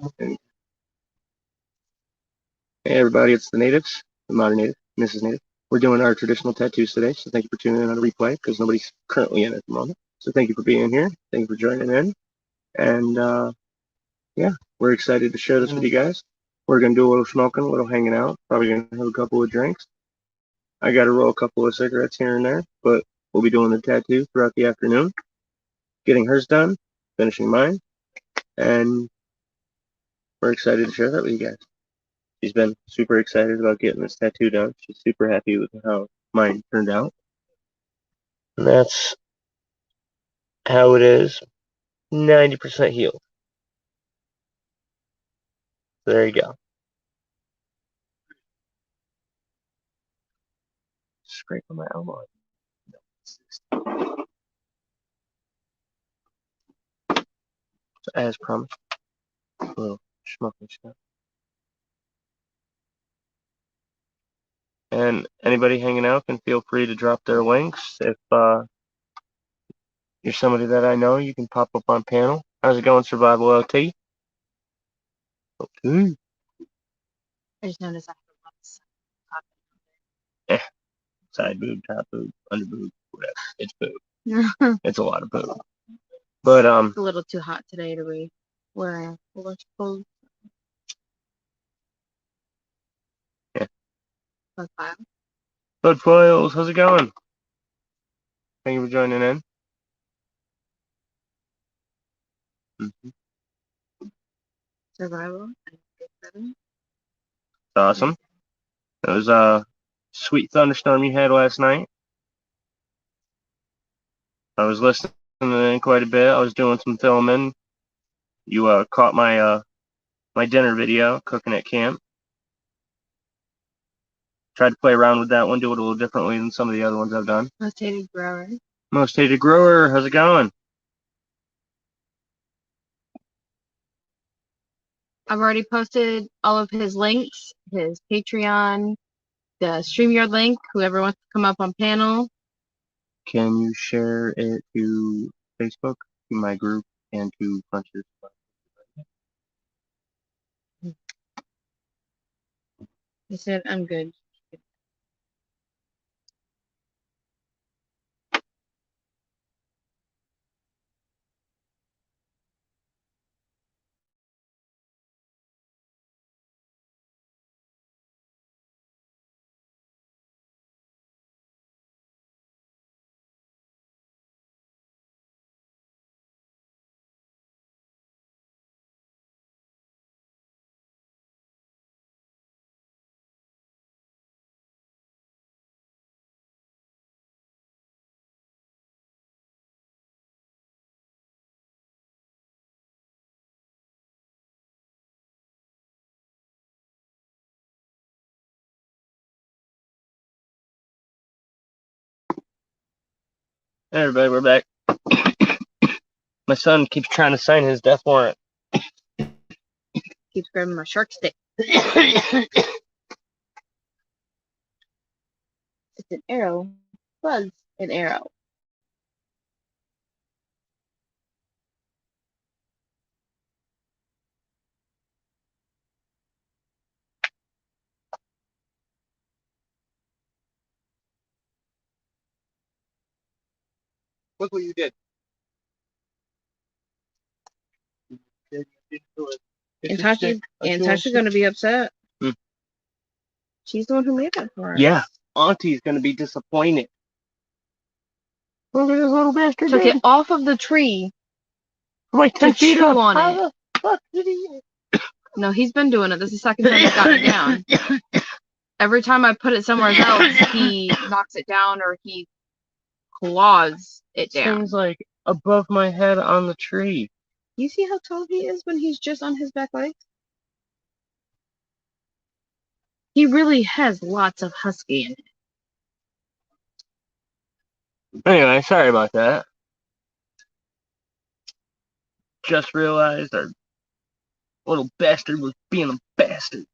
Hey everybody, it's the natives, the modern native, Mrs. Native. We're doing our traditional tattoos today, so thank you for tuning in on a replay because nobody's currently in at the moment. So thank you for being here. Thank you for joining in. And yeah, we're excited to share this with you guys. We're going to do a little smoking, a little hanging out, probably going to have a couple of drinks. I got to roll a couple of cigarettes here and there, but we'll be doing the tattoo throughout the afternoon, getting hers done, finishing mine, and we're excited to share that with you guys. She's been super excited about getting this tattoo done. She's super happy with how mine turned out. And that's how it is. 90% healed. So there you go. Scrape on my elbow. So as promised, a little smoking stuff. And anybody hanging out can feel free to drop their links. If you're somebody that I know, you can pop up on panel. How's it going, Survival LT? I just noticed I have side boob, top boob, under boob, whatever. It's boob. It's a lot of boob. But it's a little too hot today to be wearing a bunch of clothes. Yeah. Bud Files, how's it going? Thank you for joining in. Survival. Awesome. That was a sweet thunderstorm you had last night. I was listening in quite a bit. I was doing some filming. You caught my my dinner video, cooking at camp. Tried to play around with that one, do it a little differently than some of the other ones I've done. Most hated grower. Most hated grower, how's it going? I've already posted all of his links, his Patreon, the StreamYard link, whoever wants to come up on panel. Can you share it to Facebook, to my group, and to Punches? He said, I'm good. Hey everybody, we're back. My son keeps trying to sign his death warrant. Keeps grabbing my shark stick. It's an arrow. Buzz, an arrow. Look what you did. And Tasha's gonna be upset. She's the one who made that for us. Yeah, Auntie's gonna be disappointed. Look at this little bastard. Took it off of the tree. Like 10 feet chew up. on How it. the fuck did he? No, he's been doing it. This is the second time he's gotten it down. Every time I put it somewhere else, he knocks it down or he claws it down. Thing's like above my head on the tree. You see how tall he is when he's just on his back legs? He really has lots of husky in it. Anyway, sorry about that. Just realized our little bastard was being a bastard.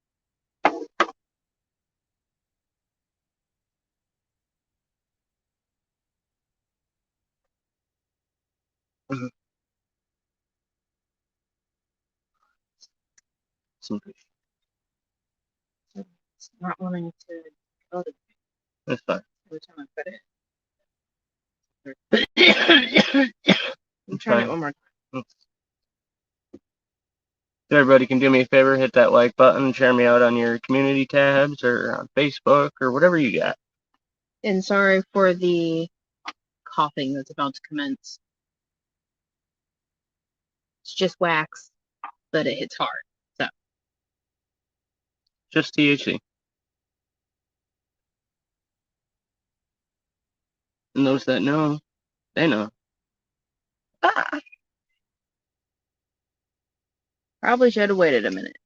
some fish. It's not wanting to go to That's fine. every time I put it. I'm trying it one more time. So everybody can do me a favor, hit that like button, share me out on your community tabs or on Facebook or whatever you got. And sorry for the coughing that's about to commence. It's just wax, but it hits hard. So Just THC. And those that know, they know. ah, probably should have waited a minute.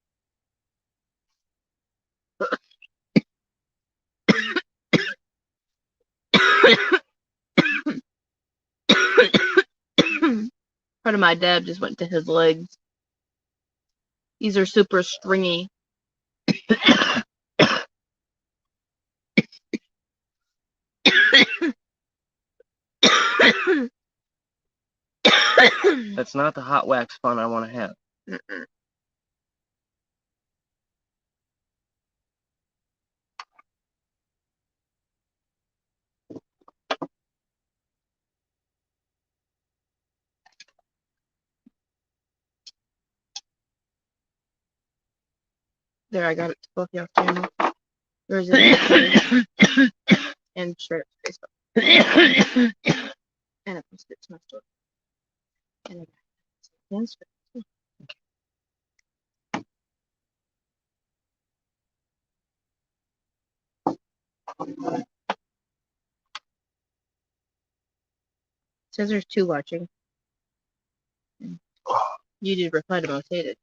Part of my dad just went to his legs. These are super stringy. That's not the hot wax fun I want to have. Mm-mm. There, I got it to both y'all channels. There's it and straight up to Facebook. And I posted it to my story. And I got it again straight too. Says there's 2 watching. You did reply to most hated.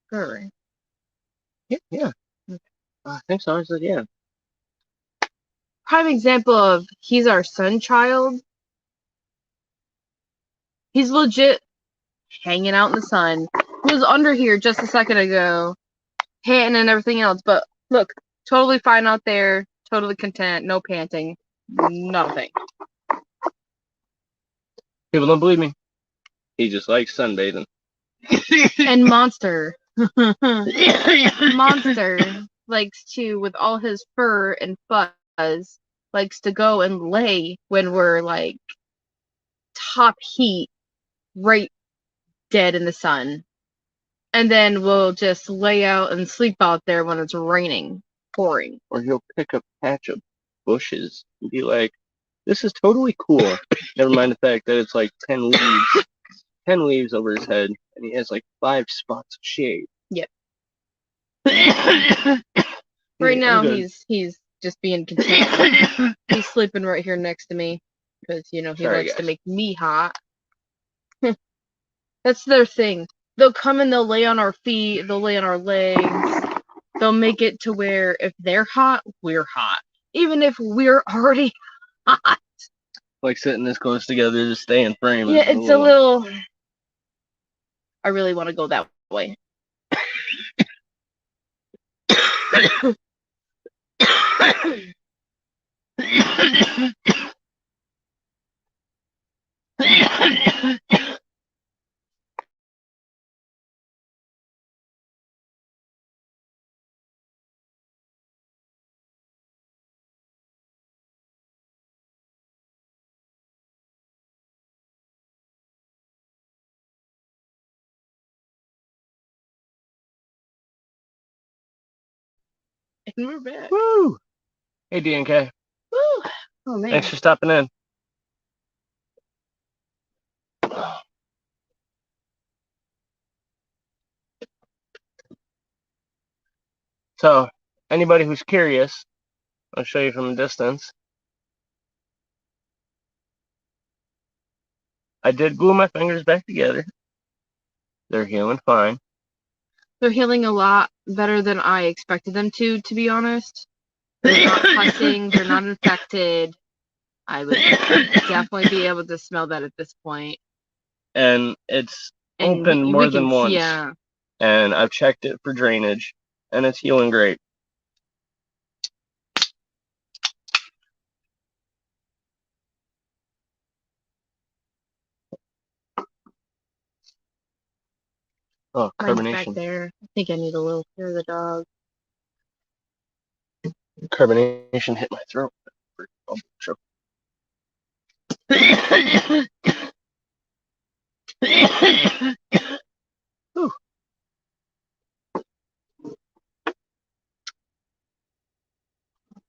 Girl, right? Yeah. Okay. I think so. I said, yeah. Prime example of he's our son child. He's legit hanging out in the sun. He was under here just a second ago, panting and everything else. But look, totally fine out there, totally content, no panting, nothing. People don't believe me. He just likes sunbathing. And Monster, Monster likes to, with all his fur and fuzz, likes to go and lay when we're like top heat, right dead in the sun. And then we'll just lay out and sleep out there when it's raining, pouring. Or he'll pick a patch of bushes and be like, this is totally cool. Never mind the fact that it's like 10 leaves. 10 leaves over his head, and he has like 5 spots of shade. Yep. Yeah, Right now, I'm he's just being content. He's sleeping right here next to me because he Sorry, likes to guys. make me hot. That's their thing. They'll come and they'll lay on our feet. They'll lay on our legs. They'll make it to where if they're hot, we're hot, even if we're already hot. Like sitting this close together to stay in frame. Yeah, it's a little. I really want to go that way. And we're back. Woo! Hey, DNK. Woo! Oh man. Thanks for stopping in. So, anybody who's curious, I'll show you from a distance. I did glue my fingers back together. They're healing fine. They're healing a lot better than I expected them to be honest. They're not pusing, they're not infected. I would definitely be able to smell that at this point. And it's And open more than once. Yeah. And I've checked it for drainage, and it's healing great. Oh, Mine's back carbonation. there. I think I need a little for the dog. Carbonation hit my throat.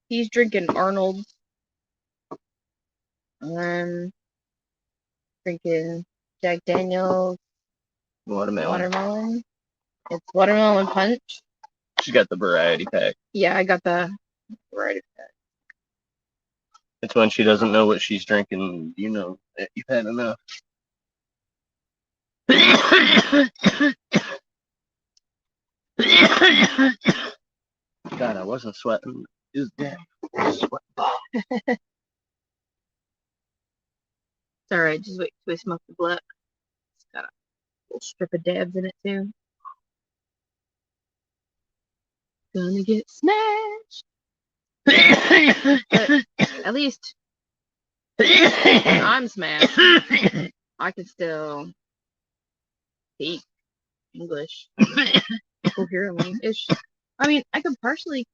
He's drinking Arnold's. I'm drinking Jack Daniel's watermelon. It's watermelon punch. She's got the variety pack. Yeah, I got the variety pack. It's when she doesn't know what she's drinking. You know that you've had enough. God, I wasn't sweating. It was dead. Sweat. It's alright, just wait till we smoke the blunt. It's got a little strip of dabs in it too. Gonna get smashed. But at least when I'm smashed, I can still speak English coherently-ish. I mean, I could partially.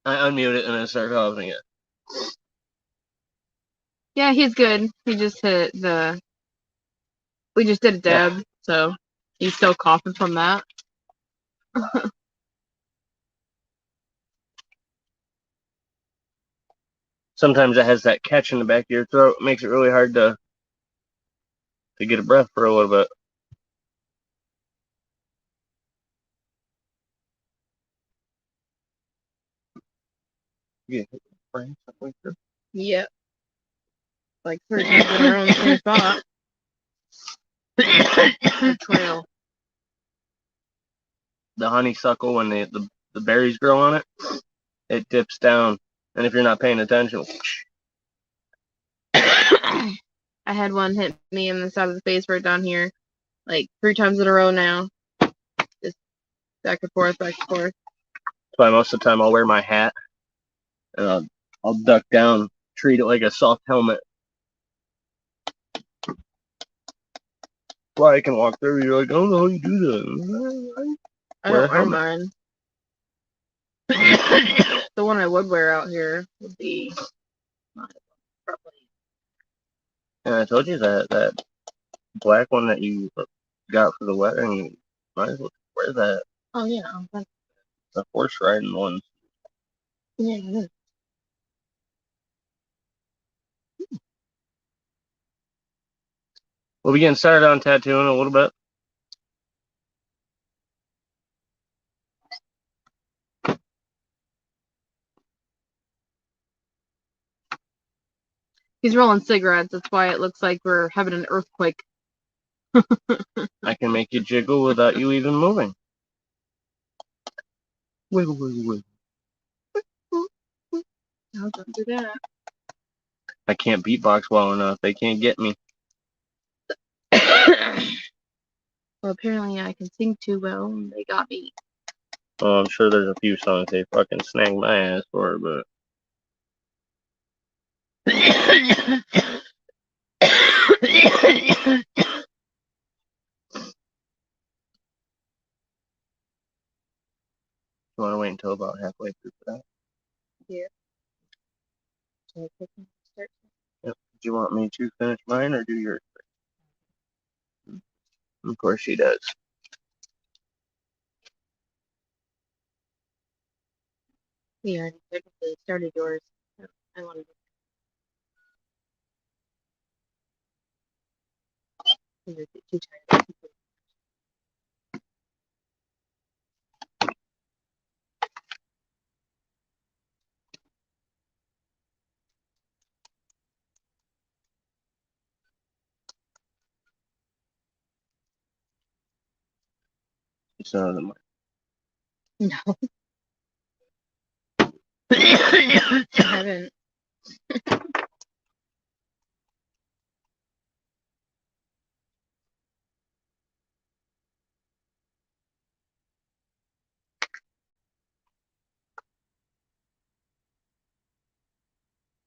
I unmuted it and then started coughing it. Yeah, he's good. He just hit the. We just did a dab, so he's still coughing from that. Sometimes it has that catch in the back of your throat. It makes it really hard to get a breath for a little bit. Yeah. Yep. Like 3 times in a row in the same spot. The trail. The honeysuckle, when the berries grow on it, it dips down. And if you're not paying attention, I had one hit me in the side of the face right down here, like 3 times in a row now. Just back and forth, back and forth. that's why most of the time I'll wear my hat and I'll duck down, treat it like a soft helmet. Why I can walk through, you're like, I don't know how you do that. I don't wear mine. The one I would wear out here would be mine, probably. And I told you that black one that you got for the wedding, might as well wear that. Oh yeah, The horse riding one. yeah, it is. We'll be getting started on tattooing a little bit. He's rolling cigarettes. That's why it looks like we're having an earthquake. I can make you jiggle without you even moving. Wiggle, wiggle, wiggle. I'll go do that. I can't beatbox well enough. They can't get me. Well, apparently I can sing too well, and they got me. Oh, I'm sure there's a few songs they fucking snag my ass for, but. You want to wait until about halfway through for that? Yeah. So I click on start. Yep. Do you want me to finish mine or do yours? Of course she does. We already technically started yours. I wanted to get too tired. It's another mic. No. I haven't.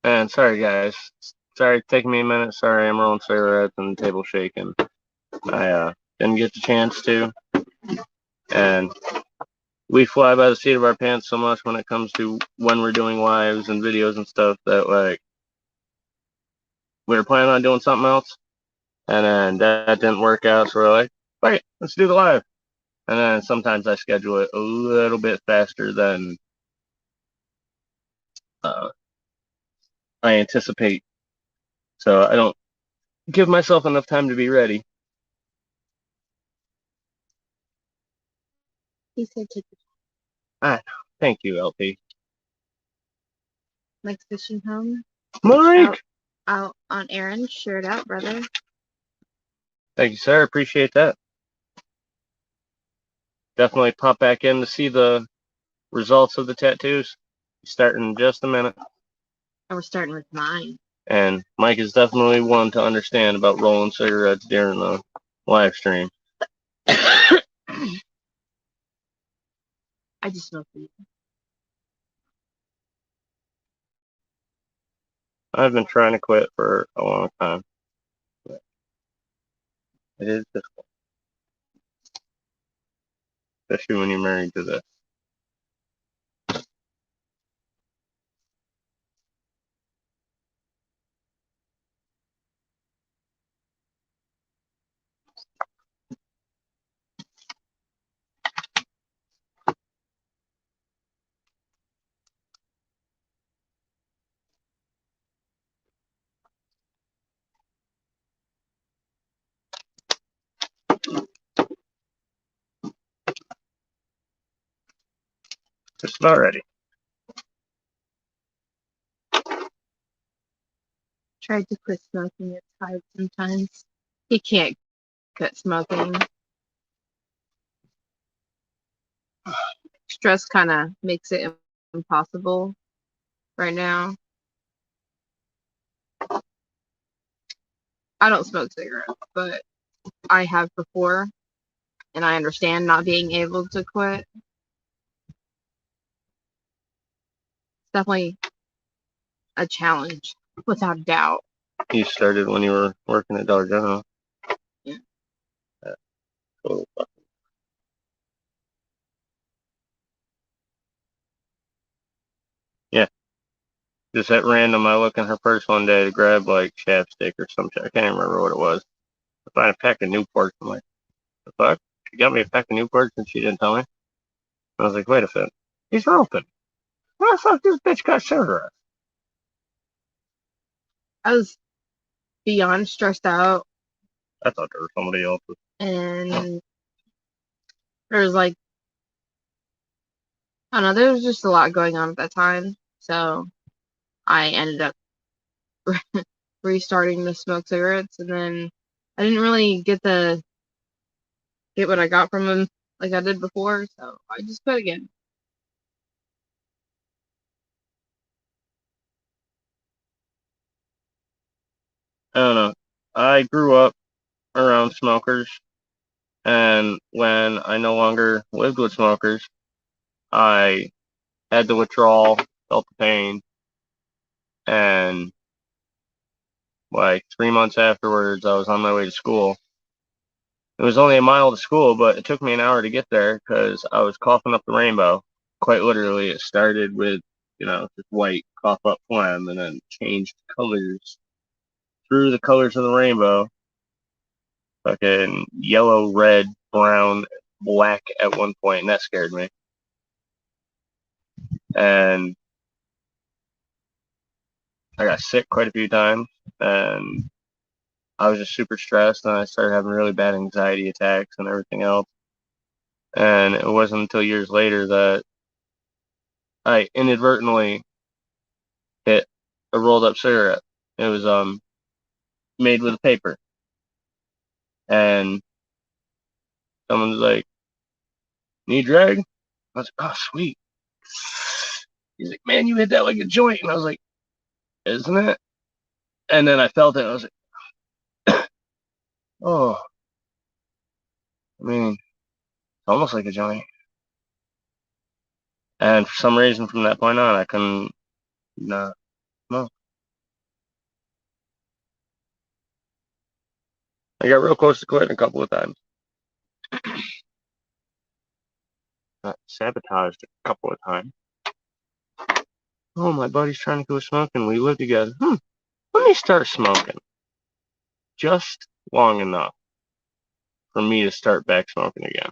And sorry, guys. Sorry, it's taking me a minute. Sorry, I'm rolling cigarettes and the table shaking. I didn't get the chance to. And we fly by the seat of our pants so much when it comes to when we're doing lives and videos and stuff that, like, we were planning on doing something else. And then that didn't work out. So we're like, wait, let's do the live. And then sometimes I schedule it a little bit faster than uh, I anticipate. So I don't give myself enough time to be ready. He said take the Ah, thank you, LP. next fishing home. Mike! Out on errands. Shirt out, brother. Thank you, sir. Appreciate that. Definitely pop back in to see the results of the tattoos. Starting in just a minute. And we're starting with mine. And Mike is definitely one to understand about rolling cigarettes during the live stream. I just smoke weed. I've been trying to quit for a long time. But it is difficult. Especially when you're married to this. Just about ready. Tried to quit smoking. It's hard sometimes. He can't quit smoking. Stress kind of makes it impossible right now. I don't smoke cigarettes, but I have before, and I understand not being able to quit. It's definitely a challenge, without a doubt. You started when you were working at Dollar General. Yeah. Total fuck. Yeah. Just at random, I look in her purse one day to grab like chapstick or some shit. I can't even remember what it was. I find a pack of Newports. I'm like, the fuck? She got me a pack of Newports and she didn't tell me. I was like, wait a second. These are open. Why the fuck this bitch got cigarettes? I was beyond stressed out, I thought there was somebody else's. and there was like, I don't know, there was just a lot going on at that time. So I ended up restarting to smoke cigarettes, and then I didn't really get what I got from them like I did before, so I just quit again. I don't know. I grew up around smokers, and when I no longer lived with smokers, I had the withdrawal, felt the pain, and like 3 months afterwards, I was on my way to school. It was only a mile to school, but it took me an hour to get there because I was coughing up the rainbow. Quite literally, it started with, just white cough up phlegm and then changed colors through the colors of the rainbow. Fucking yellow, red, brown, black at one point, and that scared me. And I got sick quite a few times, and I was just super stressed, and I started having really bad anxiety attacks and everything else. And it wasn't until years later that I inadvertently hit a rolled up cigarette. It was made with a paper, and someone's like, knee drag? I was like, oh, sweet. He's like, man, you hit that like a joint. And I was like, isn't it? And then I felt it. And I was like, oh, I mean, it's almost like a joint. And for some reason, from that point on, I couldn't not smoke. I got real close to quitting a couple of times. Got sabotaged a couple of times. Oh, my buddy's trying to go smoking. We live together. Let me start smoking. Just long enough for me to start back smoking again.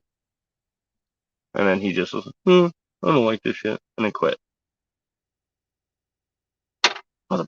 And then he just was like, I don't like this shit. And then quit. Mother.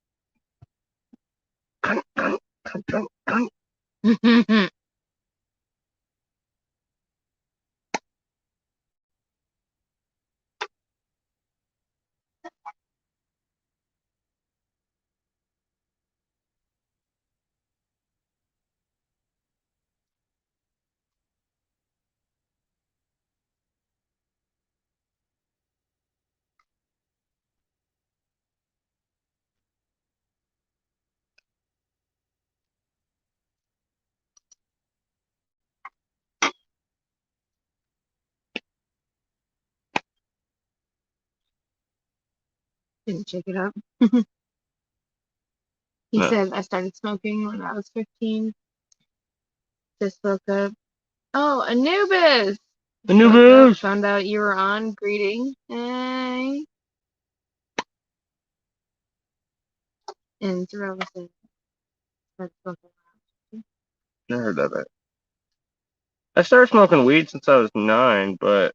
Didn't check it up. He No. said I started smoking when I was 15. Just woke up. Oh, Anubis! The new Woke up, booze. found out you were on. Greeting. Hey. And Terrell said, started smoking. I heard that bit. I started smoking weed since I was 9, but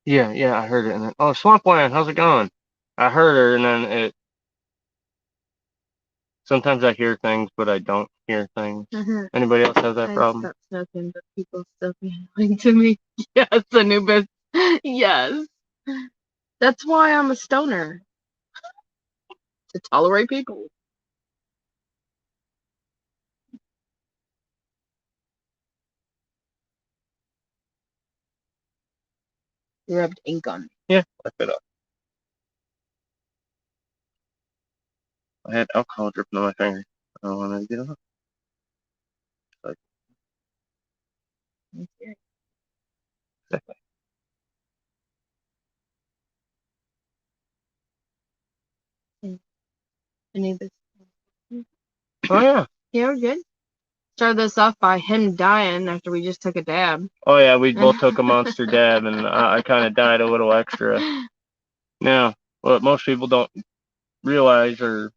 yeah, I heard it. And then, oh, Swampland, how's it going? I heard her, and then it. Sometimes I hear things, but I don't hear things. Anybody else have that I problem? stopped smoking, but people still being to me. Yes, Anubis. Yes. That's why I'm a stoner. To tolerate people. You rubbed ink on me. Yeah, wipe it up. I had alcohol dripping on my finger. I don't want to get it off. Like, Anubis. oh yeah. Yeah, we're good. Started this off by him dying after we just took a dab. Oh yeah, we both took a monster dab, and I kind of died a little extra. Now, what most people don't realize, or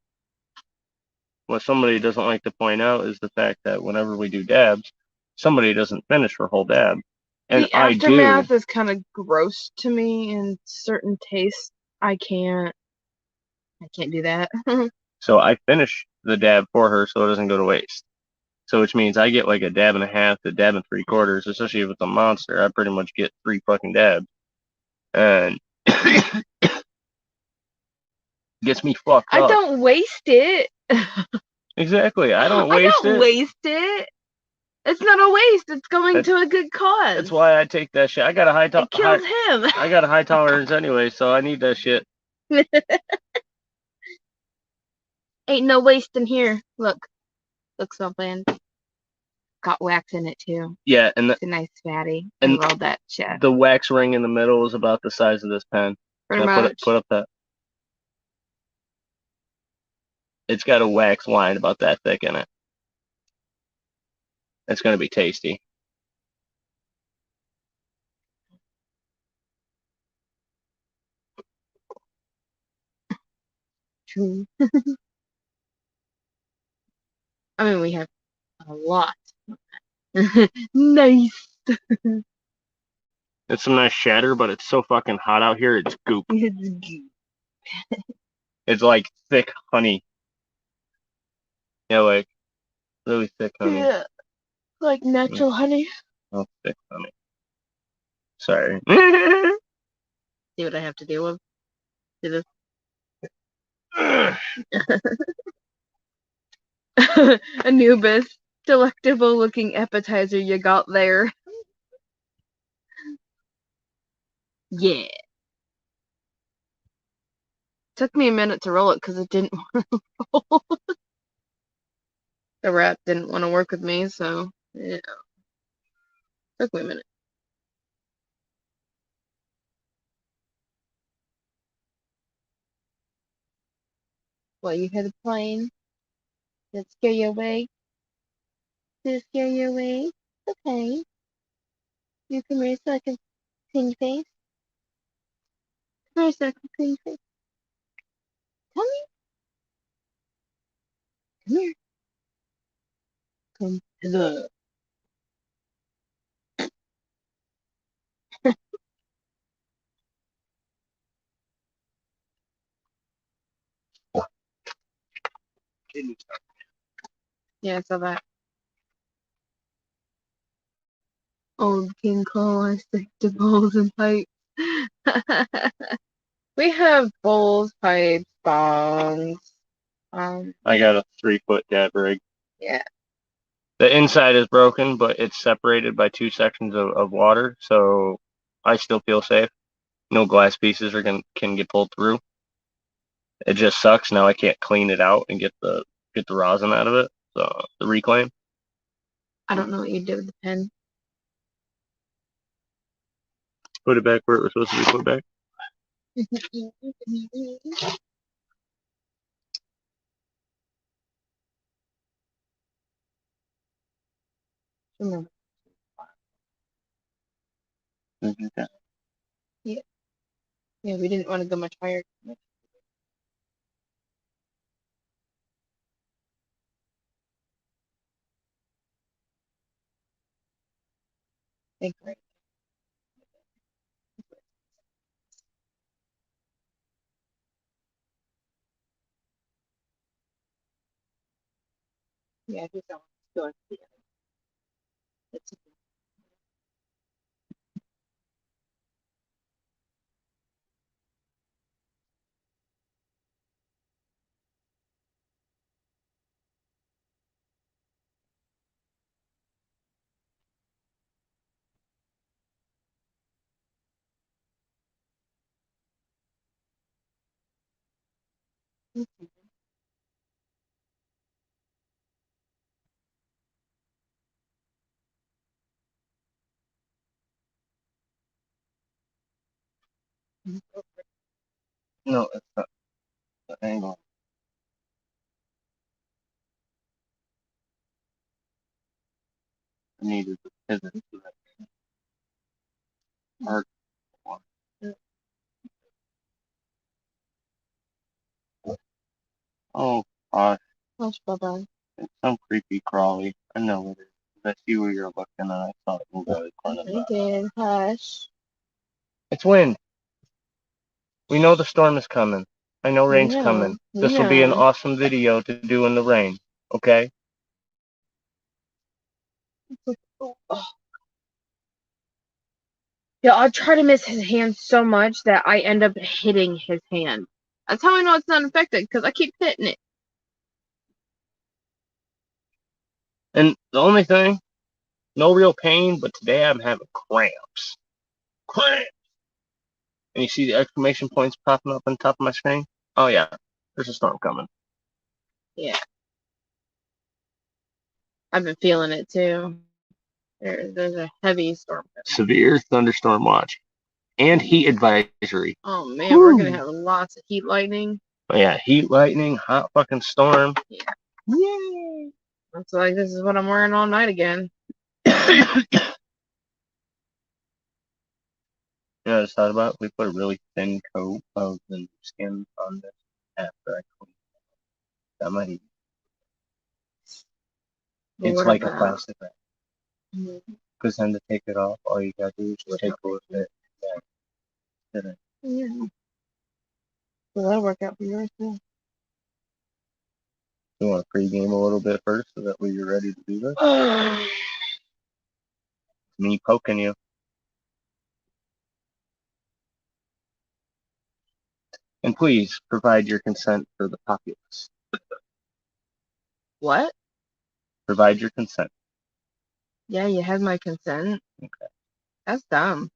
what somebody doesn't like to point out, is the fact that whenever we do dabs, somebody doesn't finish her whole dab, and The I do. aftermath is kind of gross to me in certain tastes. I can't do that. So I finish the dab for her, so it doesn't go to waste. So which means I get like a dab and a half to dab and 3/4, especially if it's a monster. I pretty much get 3 fucking dabs, and gets me fucked I up. don't waste it. Exactly. I don't I waste don't it. waste it. It's not a waste. It's going to a good cause. That's why I take that shit. I got a high It kills him. I got a high tolerance anyway, so I need that shit. Ain't no waste in here. Look something. Got wax in it too. Yeah, and It's a nice fatty. and I rolled that shit. the wax ring in the middle is about the size of this pen. Pretty Now much. put up that. It's got a wax line about that thick in it. It's gonna be tasty. True. I mean, we have a lot. Nice. It's some nice shatter, but it's so fucking hot out here. It's goop. It's good. It's like thick honey. Yeah, like really thick honey. Yeah, like natural honey. Oh, thick honey. Sorry. See what I have to deal with. See this? Anubis, delectable looking appetizer you got there. Yeah. Took me a minute to roll it because it didn't want to roll. The rat didn't want to work with me, so yeah. Took me a minute. What, you hear the plane? Did it scare you away? Did it scare you away? Okay. You come here so I can clean your face. Come here so I can clean your face. Come here. Come here. Come hither. Yeah, I saw that. Old King Cole, I stick to bowls and pipes. We have bowls, pipes, bongs. I got a 3-foot dab rig. Yeah. The inside is broken, but it's separated by 2 sections of water, so I still feel safe. No glass pieces can get pulled through. It just sucks. Now I can't clean it out and get the rosin out of it. So the reclaim. I don't know what you did with the pen. Put it back where it was supposed to be put back. Remember. Yeah. Yeah, we didn't want to go much higher. Think right. Yeah, he's going to the other. It's okay. No, it's not the angle. I needed to pivot to that hard one. Oh gosh, Hush, bye-bye. it's some creepy crawly. I know it is. I see where you're looking, and I saw it move out of the corner of my I eye. did. Hush. It's wind. We know the storm is coming. I know We rain's know. coming. We This will be an know. awesome video to do in the rain. Okay? Oh. Yeah, I try to miss his hand so much that I end up hitting his hand. That's how I know it's not infected, because I keep hitting it. And the only thing, no real pain, but today I'm having cramps. Cramps! And you see the exclamation points popping up on top of my screen? Oh yeah, there's a storm coming. Yeah. I've been feeling it too. There's a heavy storm coming. Severe thunderstorm watch. And heat advisory. Oh man, we're gonna have lots of heat lightning. But yeah, heat, lightning, hot fucking storm. Yeah. Yay! It's like this is what I'm wearing all night again. You know, I just thought about it. We put a really thin coat of the skin on this after I clean it. That might even. But It's what like a about plastic wrap. Because then to take it off, all you gotta do is just take a little bit. Yeah. So that'll work out for yours too. You want to pregame a little bit first so that way you're ready to do this? Me poking you. And please provide your consent for the populace. What? Provide your consent. Yeah, you have my consent. Okay. That's dumb.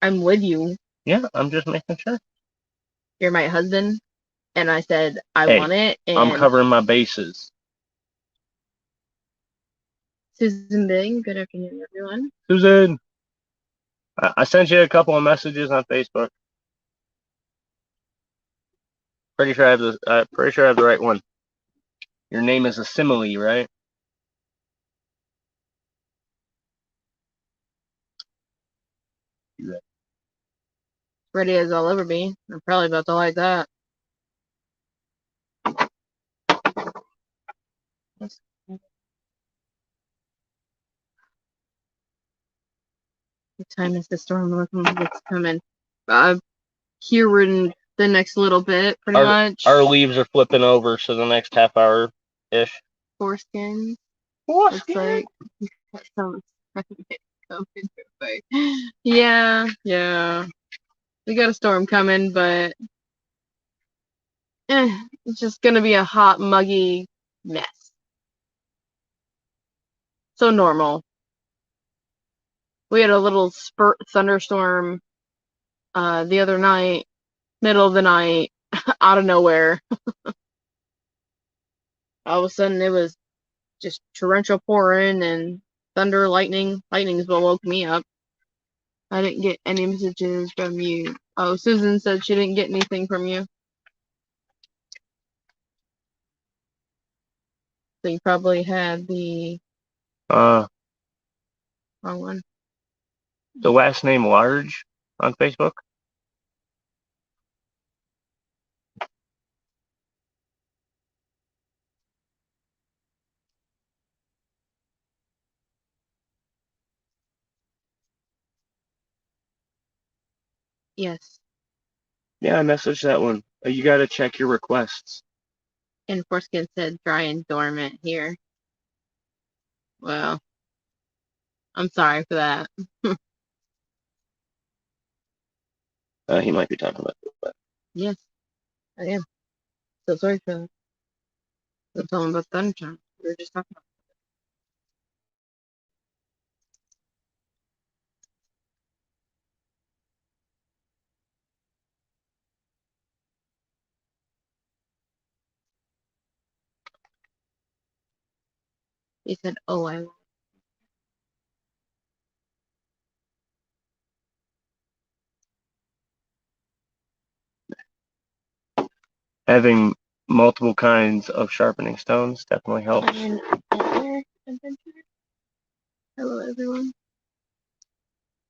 I'm with you. Yeah, I'm just making sure. You're my husband, and I said I Hey, want it. And I'm covering my bases. Susan Bing, good afternoon, everyone. Susan, I sent you a couple of messages on Facebook. Pretty sure I have the right one. Your name is a simile, right? Ready as I'll ever be. I'm probably about to like that. What time is the storm looking like it's coming? Here in the next little bit, pretty much. Our leaves are flipping over, so the next half hour ish. Foreskin. Looks like some yeah. We got a storm coming, but it's just gonna be a hot, muggy mess. So normal. We had a little spurt thunderstorm the other night, middle of the night, out of nowhere. All of a sudden, it was just torrential pouring and thunder, lightning. Lightning is what woke me up. I didn't get any messages from you. Oh, Susan said she didn't get anything from you. So you probably had the wrong one. The last name Large on Facebook. Yes. Yeah, I messaged that one. You got to check your requests. And Foreskin said dry and dormant here. Well, I'm sorry for that. He might be talking about that. Yes, I am. So sorry for that. Don't tell him about sunshine. We were just talking about. He said, "Oh, I." Having multiple kinds of sharpening stones definitely helps. Iron Antler Adventure. Hello, everyone.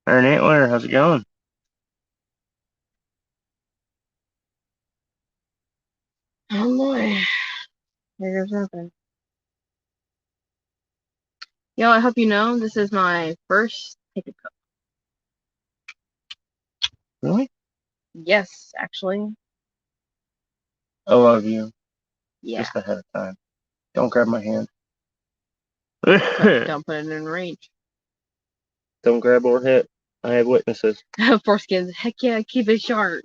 Iron Antler, how's it going? Oh boy, here goes nothing. Yo, I hope you know this is my first ticket cup. Really? Yes, actually. I love you. Yeah. Just ahead of time. Don't grab my hand. Don't put it in range. Don't grab or hit. I have witnesses. Foreskins, heck yeah, keep it sharp.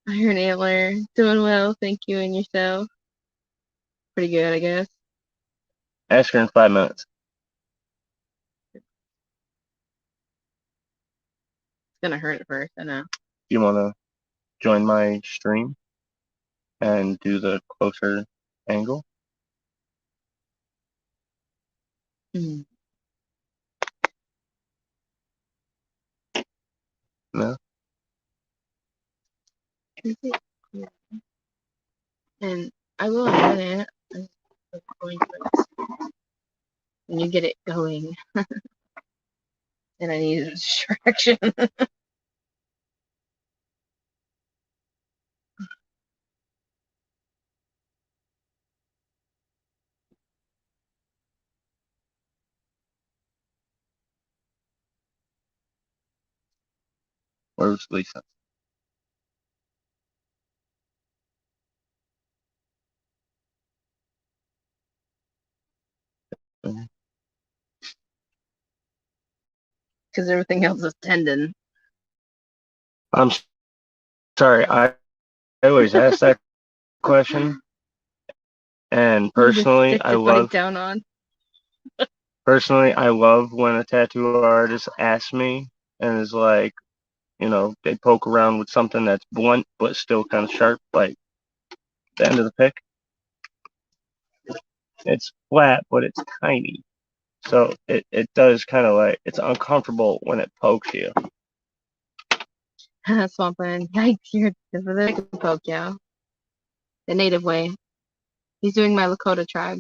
Iron Antler, doing well, thank you, and yourself. Pretty good, I guess. Ask her in 5 minutes. It's gonna hurt at first, I know. Do you want to join my stream and do the closer angle? Mm. No? And I will admit it. I'm going to when you get it going, and I need a distraction. Where's Lisa? Because everything else is tendon. I'm sorry. I always ask that question, and You just stick your buddy down on. personally, I love when a tattoo artist asks me and is like, they poke around with something that's blunt but still kind of sharp, like the end of the pick. It's flat, but it's tiny. So it does kind of like, it's uncomfortable when it pokes you. Swamp Land. Yikes, you're the poke, yeah. The native way. He's doing my Lakota tribe.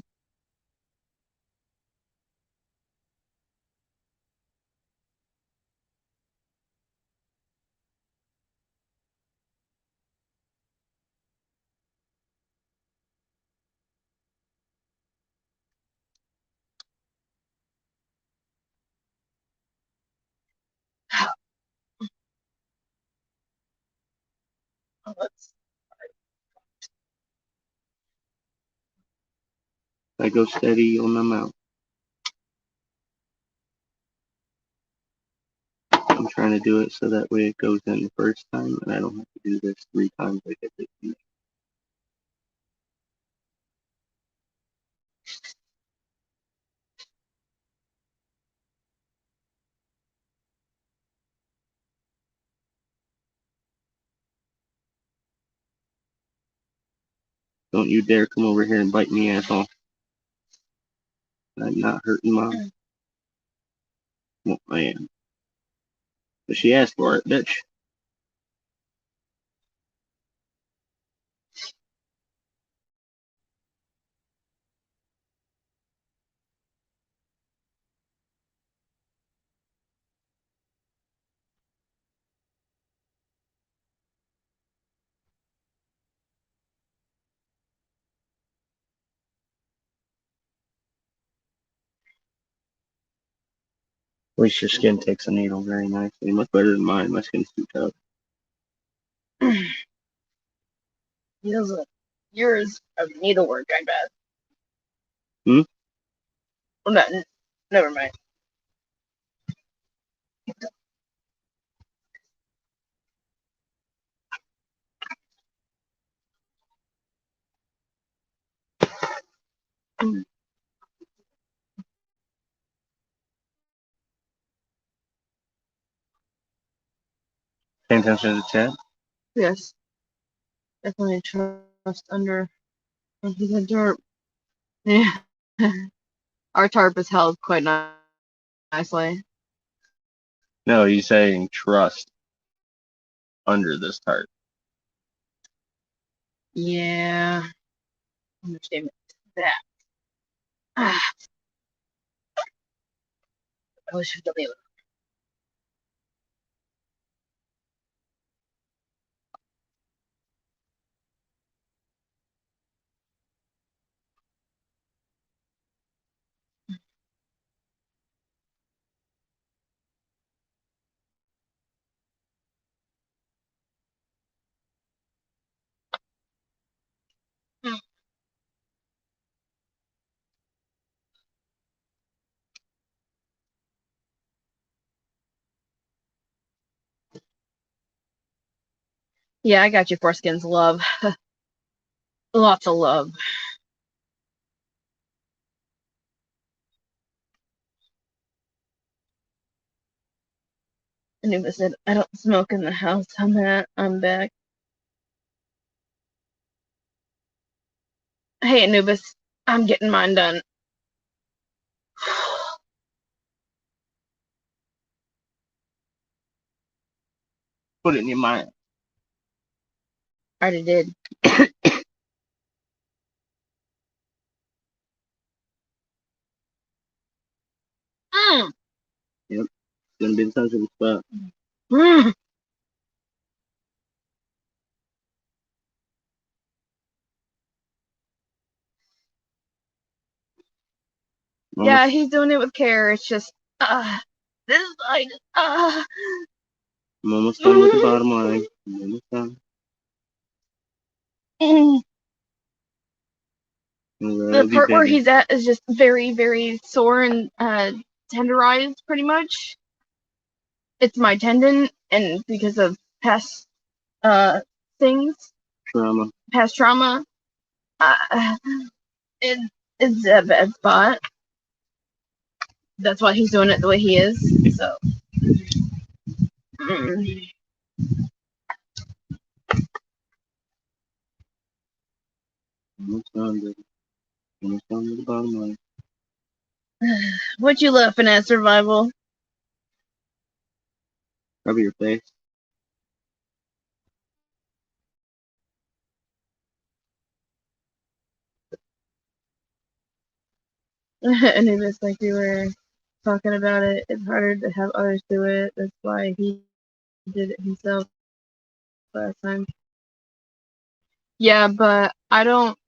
Oh, let's I go steady, you'll numb out. I'm trying to do it so that way it goes in the first time, and I don't have to do this 3 times like I did. Don't you dare come over here and bite me, asshole. I'm not hurting Mom. Well, I am. But she asked for it, bitch. At least your skin takes a needle very nicely. Much better than mine. My skin's too tough. yours of needlework, I bet. Hmm? Well, no, never mind. Paying attention to the chat? Yes. Definitely trust under the tarp. Yeah. Our tarp is held quite nicely. No, he's saying trust under this tarp. Yeah. Understatement. That. Ah, I wish we'd done it. Yeah, I got you, Foreskins. Love. Lots of love. Anubis said, I don't smoke in the house. I'm back. Hey, Anubis. I'm getting mine done. Put it in your mind. Already did. Mm. Yep. It's gonna be the sensitive spot. Mm. Yeah, he's doing it with care. It's just, this is like, I'm almost done with the bottom line. I'm almost done. The part where he's at is just very, very sore and tenderized, pretty much. It's my tendon, and because of past things, past trauma, uh, it's a bad spot. That's why he's doing it the way he is. So. Almost done, baby. Almost done with the bottom line. What you laughing at, survival? Cover your face. And it was like we were talking about it. It's harder to have others do it. That's why he did it himself last time. Yeah, but I don't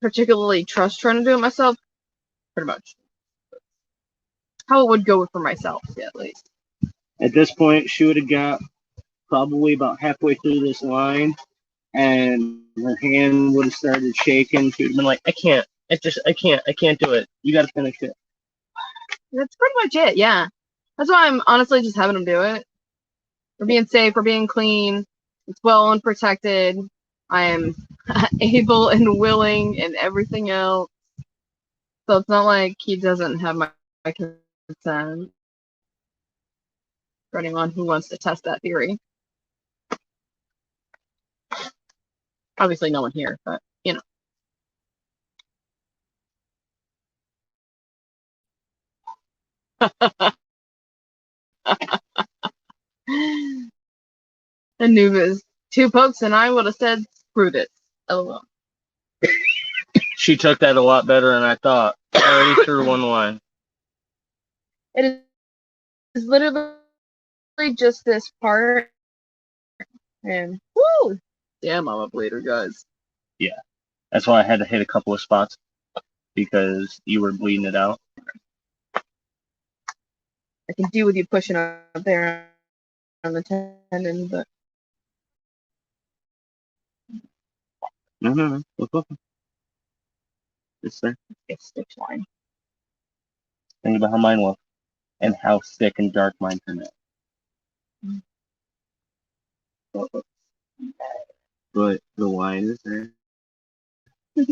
particularly trust trying to do it myself. Pretty much. How it would go for myself, yeah, at least. At this point, she would have got probably about halfway through this line, and her hand would have started shaking. She would have been like, I can't do it. You got to finish it. That's pretty much it, yeah. That's why I'm honestly just having him do it. We're being safe, we're being clean, it's well and protected. I am able and willing and everything else. So it's not like he doesn't have my consent for anyone who wants to test that theory. Obviously no one here, but you know. Anubis. 2 pokes and I would have said, screw this. LOL. She took that a lot better than I thought. I already threw one line. It is literally just this part. And woo! Damn, I'm a bleeder, guys. Yeah. That's why I had to hit a couple of spots, because you were bleeding it out. I can deal with you pushing up there on the tendon, but No. It's there. it's stitch line. Think about how mine was and how thick and dark mine turned out. But the line is there. Do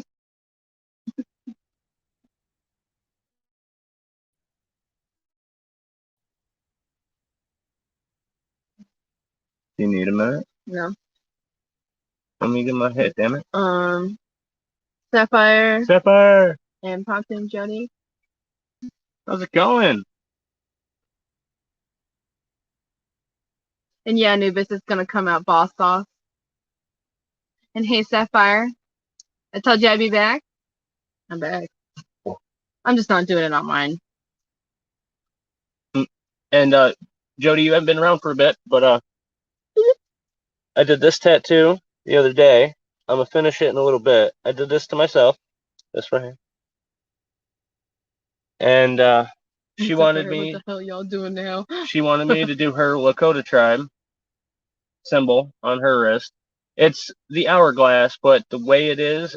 you need a minute? No. Let me get my head, damn it. Sapphire and Poppin Jody. How's it going? And yeah, Anubis is gonna come out boss. And hey, Sapphire, I told you I'd be back. I'm back. I'm just not doing it on mine. And Jody, you haven't been around for a bit, but I did this tattoo the other day. I'm gonna finish it in a little bit. I did this to myself. This right here. And she wanted me. What the hell y'all doing now? She wanted me to do her Lakota tribe symbol on her wrist. It's the hourglass, but the way it is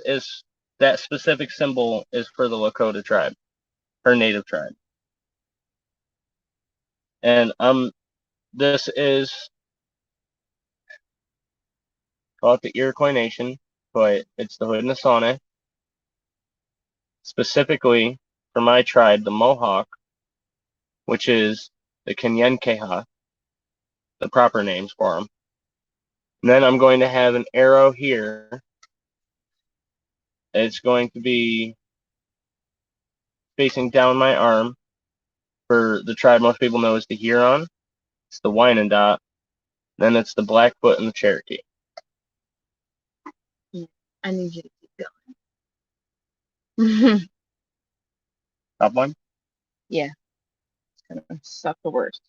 that specific symbol is for the Lakota tribe, her native tribe. And this is called the Iroquois Nation, but it's the Haudenosaunee, specifically for my tribe, the Mohawk, which is the Kenyenkeha, the proper names for them. And then I'm going to have an arrow here. It's going to be facing down my arm. For the tribe most people know is the Huron. It's the Wyandot. Then it's the Blackfoot and the Cherokee. I need you to keep going. Top one? Yeah. It's gonna suck the worst.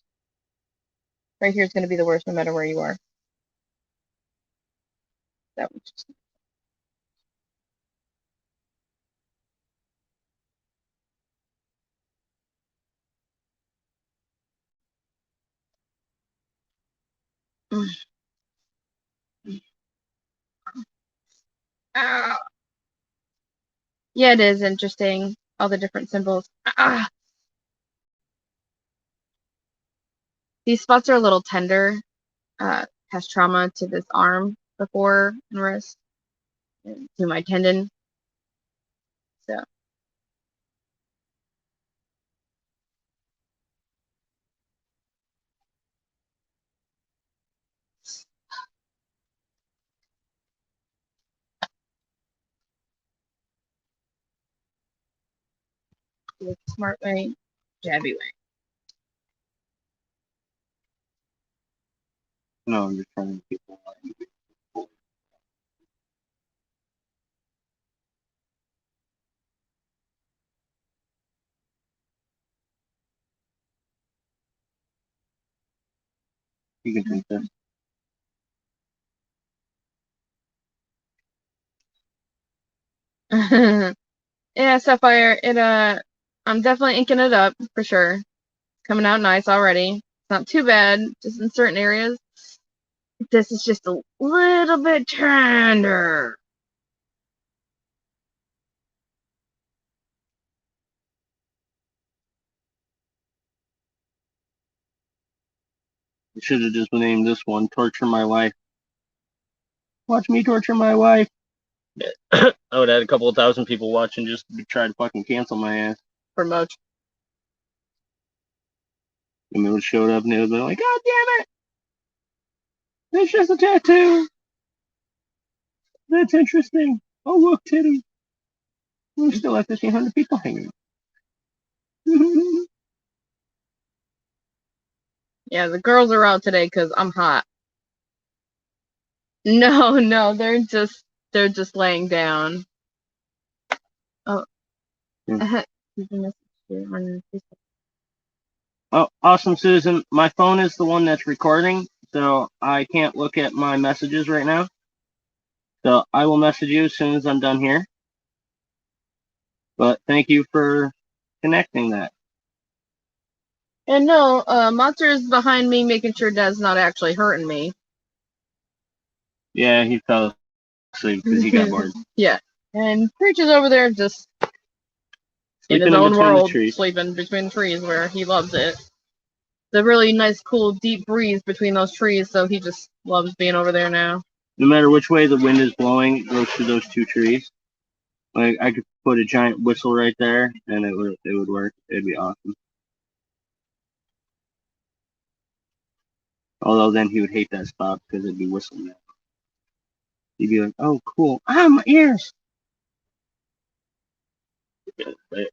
Right here is gonna be the worst no matter where you are. That one's just Ah. Yeah, it is interesting. All the different symbols. Ah. These spots are a little tender. Has trauma to this arm before and wrist, and to my tendon. So the smart way, jabby way. No, I'm just trying to keep it. You can take this. Yeah, Sapphire. I'm definitely inking it up for sure. Coming out nice already. It's not too bad, just in certain areas. This is just a little bit tender. You should have just named this one "Torture My Wife." Watch me torture my wife. I would have had a couple of thousand people watching just to try to fucking cancel my ass. Promote. And they would have showed up and they would have been like, "God damn it! It's just a tattoo. That's interesting. Oh look, titty. We still have 1,500 people hanging." Yeah, the girls are out today because I'm hot. No, they're just laying down. Oh, Oh, awesome, Susan. My phone is the one that's recording, so I can't look at my messages right now. So I will message you as soon as I'm done here. But thank you for connecting that. And no, Monster is behind me making sure Dad's not actually hurting me. Yeah, he fell asleep because he got bored. Yeah. And Preach is over there just in his Sleeping in own between the world, trees. sleeping between the trees where he loves it. It's a really nice, cool, deep breeze between those trees, so he just loves being over there now. No matter which way the wind is blowing, it goes through those two trees. Like I could put a giant whistle right there, and it would work. It'd be awesome. Although then he would hate that spot because it'd be whistling. He'd be like, "Oh, cool! Ah, my ears!" Yeah, but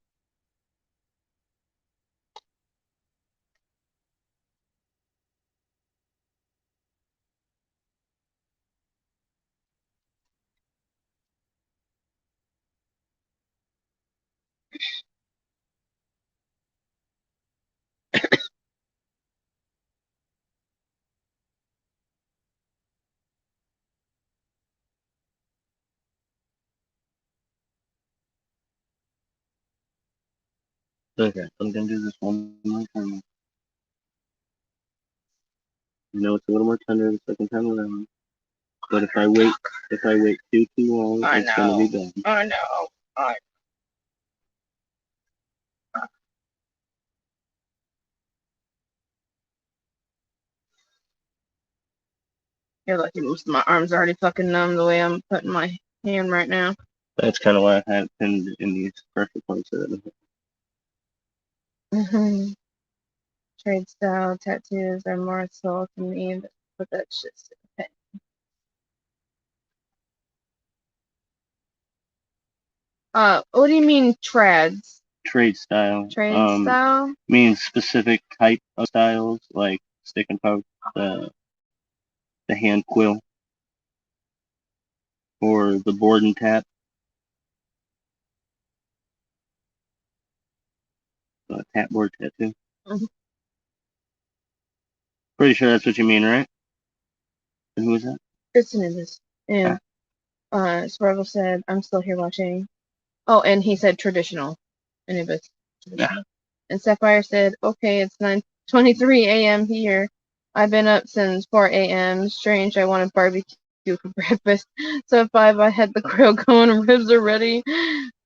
okay, I'm gonna do this one more time. I know it's a little more tender the second time around, but if I wait too long, it's gonna be bad. I know. You're lucky most of my arms are already fucking numb the way I'm putting my hand right now. That's kind of why I had it pinned in these pressure points. Trade style tattoos are more soul to me, but that's just okay. What do you mean trads? Trade style. Trade style? Means specific type of styles like stick and poke, the hand quill, or the board and tap, tap board tattoo. Mhm. Pretty sure that's what you mean, right? And who is that? It's in this. And Sparkle said, I'm still here watching. Oh, and he said traditional. Anubis. Traditional. And Sapphire said, okay, it's 9:23 a.m. here. I've been up since 4 a.m. Strange, I wanted barbecue for breakfast. So at 5, I had the grill going and ribs are ready.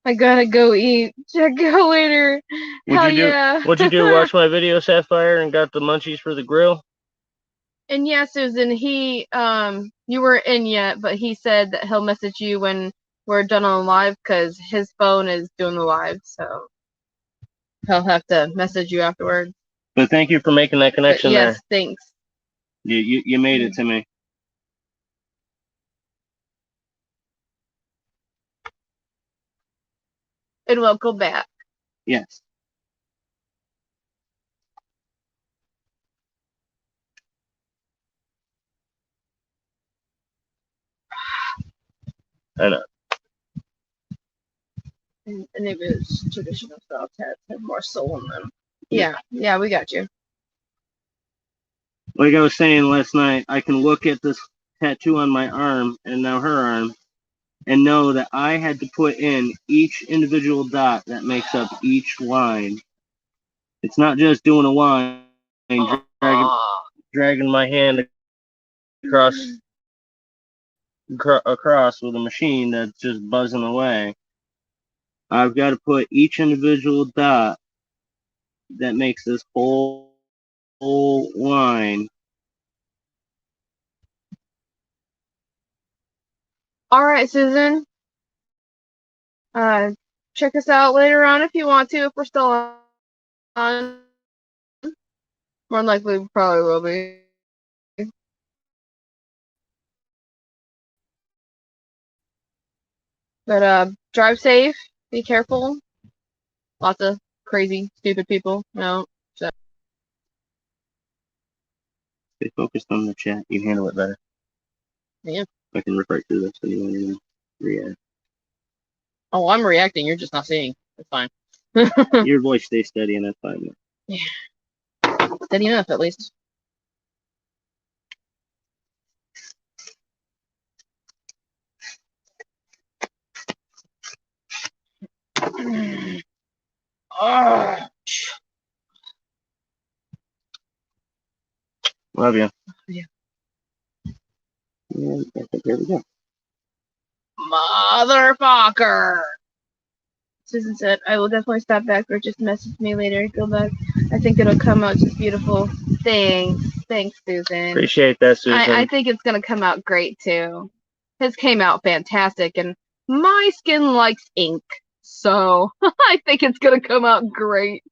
I gotta go eat. Check out later. Hell yeah. What'd you do? Watch my video, Sapphire, and got the munchies for the grill? And yeah, Susan, you weren't in yet, but he said that he'll message you when we're done on live because his phone is doing the live, so he'll have to message you afterwards. But thank you for making that connection there. Yes, thanks. You made it to me. And welcome back. Yes. I know. And it was traditional style tats have more soul in them. Yeah, we got you. Like I was saying last night, I can look at this tattoo on my arm and now her arm and know that I had to put in each individual dot that makes up each line. It's not just doing a line, dragging my hand across with a machine that's just buzzing away. I've got to put each individual dot that makes this whole line. All right, Susan. Check us out later on if you want to, if we're still on. More than likely, we probably will be. But drive safe. Be careful. Lots of crazy, stupid people. No. So. Stay focused on the chat. You handle it better. Yeah. I can rip right through this so you won't even react. Oh, I'm reacting. You're just not seeing. It's fine. Your voice stays steady, and that's fine. Yeah. Steady enough, at least. Oh. Love you. Yeah. Yeah, I think there we go. Motherfucker. Susan said, I will definitely stop back or just message me later. Go back. I think it'll come out just beautiful. Thanks, Susan. Appreciate that, Susan. I think it's going to come out great, too. His came out fantastic, and my skin likes ink, so I think it's going to come out great.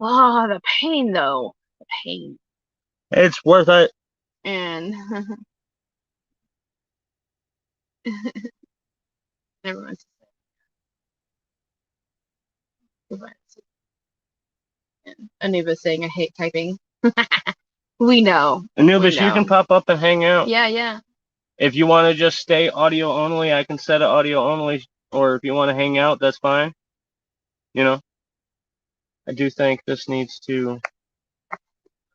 Ah, the pain, though. The pain. It's worth it. And never mind. Anuba's saying I hate typing. We know. Anubis, you can pop up and hang out. Yeah. If you want to just stay audio only, I can set it audio only. Or if you want to hang out, that's fine. You know, I do think this needs to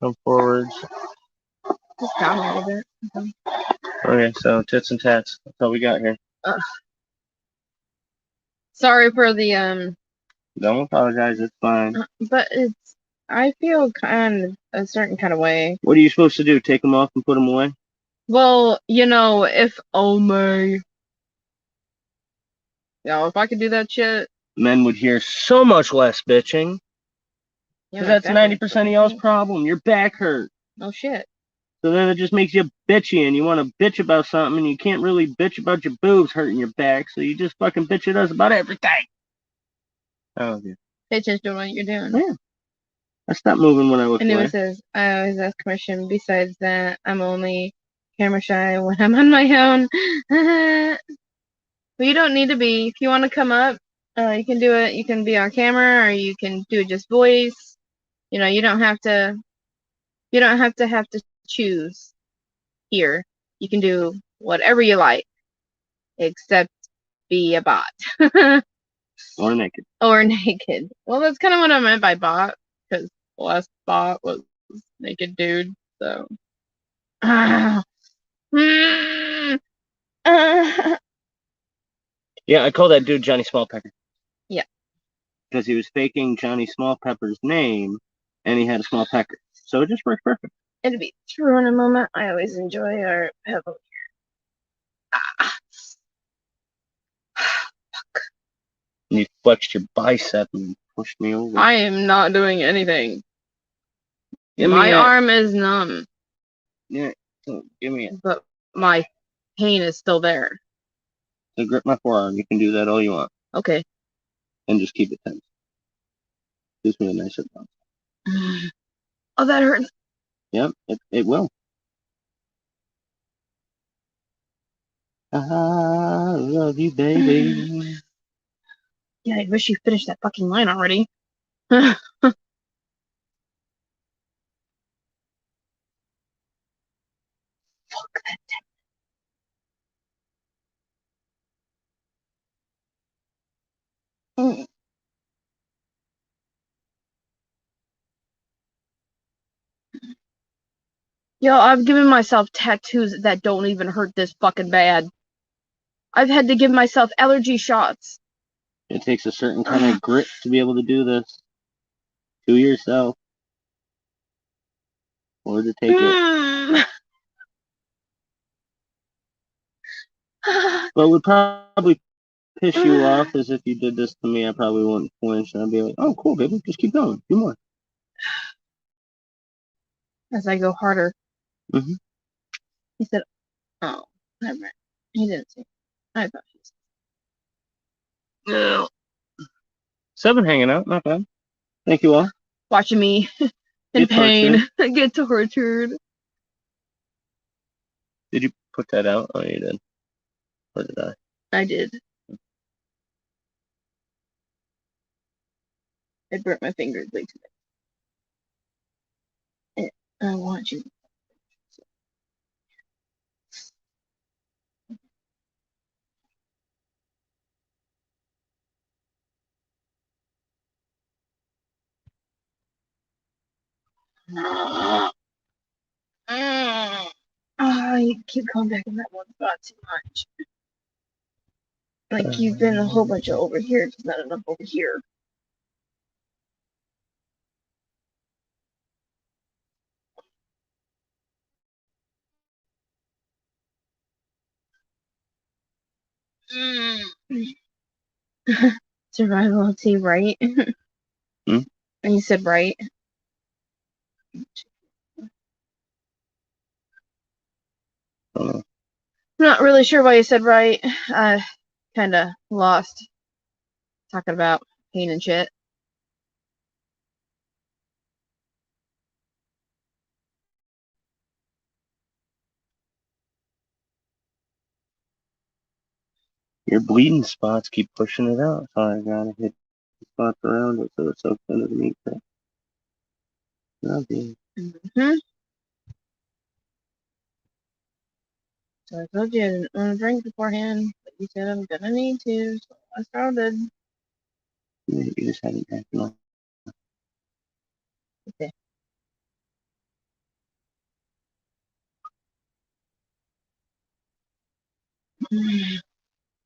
come forward. Just down a little bit. Okay, so tits and tats. That's all we got here. Sorry for the Don't apologize. It's fine. But I feel kind of a certain kind of way. What are you supposed to do? Take them off and put them away? Well, if only. If I could do that shit. Men would hear so much less bitching. Yeah, that's 90% of y'all's problem. Your back hurt. Oh shit. So then it just makes you bitchy and you want to bitch about something and you can't really bitch about your boobs hurting your back. So you just fucking bitch at us about everything. Oh, yeah. Pay attention to what you're doing. Yeah. I stop moving when I look away. And it says, I always ask permission. Besides that, I'm only camera shy when I'm on my own. But you don't need to be. If you want to come up, you can do it. You can be on camera or you can do just voice. You don't have to choose here. You can do whatever you like, except be a bot. Or naked. Or naked. Well, that's kind of what I meant by bot, because the last bot was naked dude, so. Yeah, I call that dude Johnny Smallpepper. Yeah. Because he was faking Johnny Smallpepper's name, and he had a small pecker. So it just worked perfect. It'll be through in a moment. I always enjoy our pebble. You flexed your bicep and pushed me over. I am not doing anything. Give My me it. arm is numb. Yeah, so give me it. But my pain is still there. So grip my forearm. You can do that all you want. Okay. And just keep it tense. Gives me a nicer bounce. Oh, that hurts. Yep, it will. I love you, baby. Yeah, I wish you finished that fucking line already. Fuck that. Yo, I've given myself tattoos that don't even hurt this fucking bad. I've had to give myself allergy shots. It takes a certain kind of grit to be able to do this to yourself. Or to take it. What would probably piss you off is if you did this to me, I probably wouldn't flinch and I'd be like, oh, cool, baby, just keep going, do more. As I go harder. Mm-hmm. He said, oh, never mind. He didn't say. I thought he said. No. 7 hanging out, not bad. Thank you all. Watching me in Get pain. tortured. Get tortured. Did you put that out? Oh, you did. Or did I? I did. I burnt my fingers way too much. I want you. You keep coming back in that one spot too much. Like you've been a whole bunch of over here, just not enough over here. Survivality, right? Hmm? And you said right. I'm Not really sure why you said right. I kind of lost talking about pain and shit. Your bleeding spots keep pushing it out, so I gotta hit the spots around it so it soaks into the meat. Okay. Mm-hmm. So I told you I didn't want to drink beforehand, but you said I'm gonna need to, so I started. You just haven't drank enough. Okay.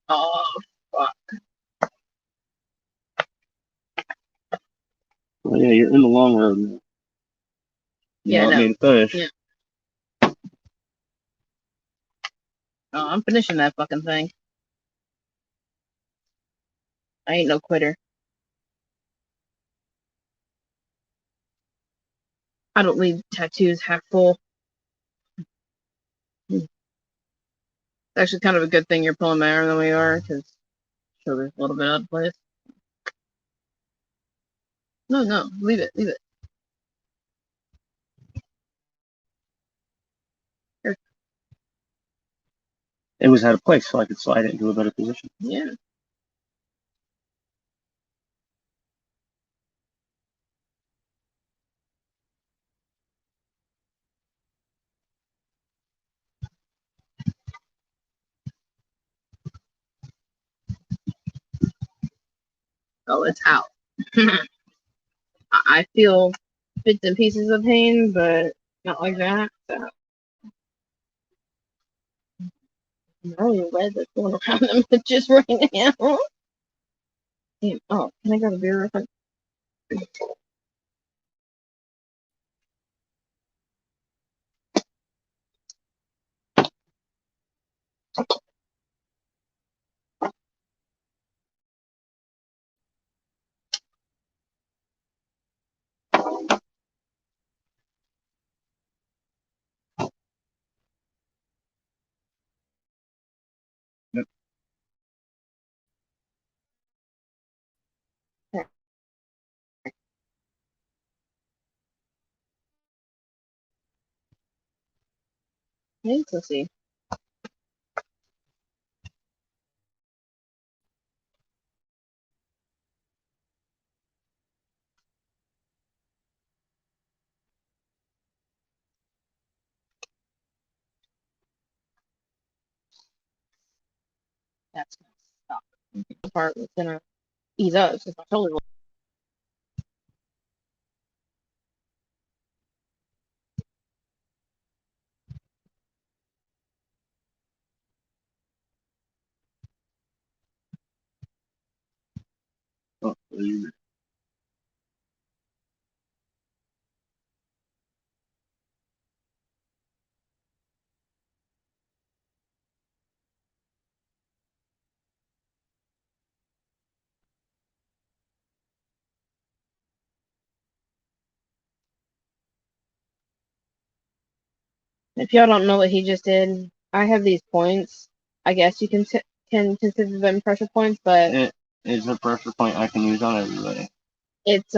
Oh, fuck. Well, yeah, you're in the long road now. You Yeah, want no. me to finish? Yeah. Oh, I'm finishing that fucking thing. I ain't no quitter. I don't leave tattoos half full. It's actually kind of a good thing you're pulling my arm the way you are, because sure there's a little bit out of place. No, leave it, leave it. Here. It was out of place, so I could slide it into a better position. Yeah. Oh, it's out. I feel bits and pieces of pain, but not like that. So. I'm really red that's going around them just right now. Damn. Oh, can I grab a beer real quick? Let's see. That's gonna stop. The part was gonna ease up since my shoulder. Oh, If y'all don't know what he just did, I have these points. I guess you can consider them pressure points, but it is a pressure point I can use on everybody. it's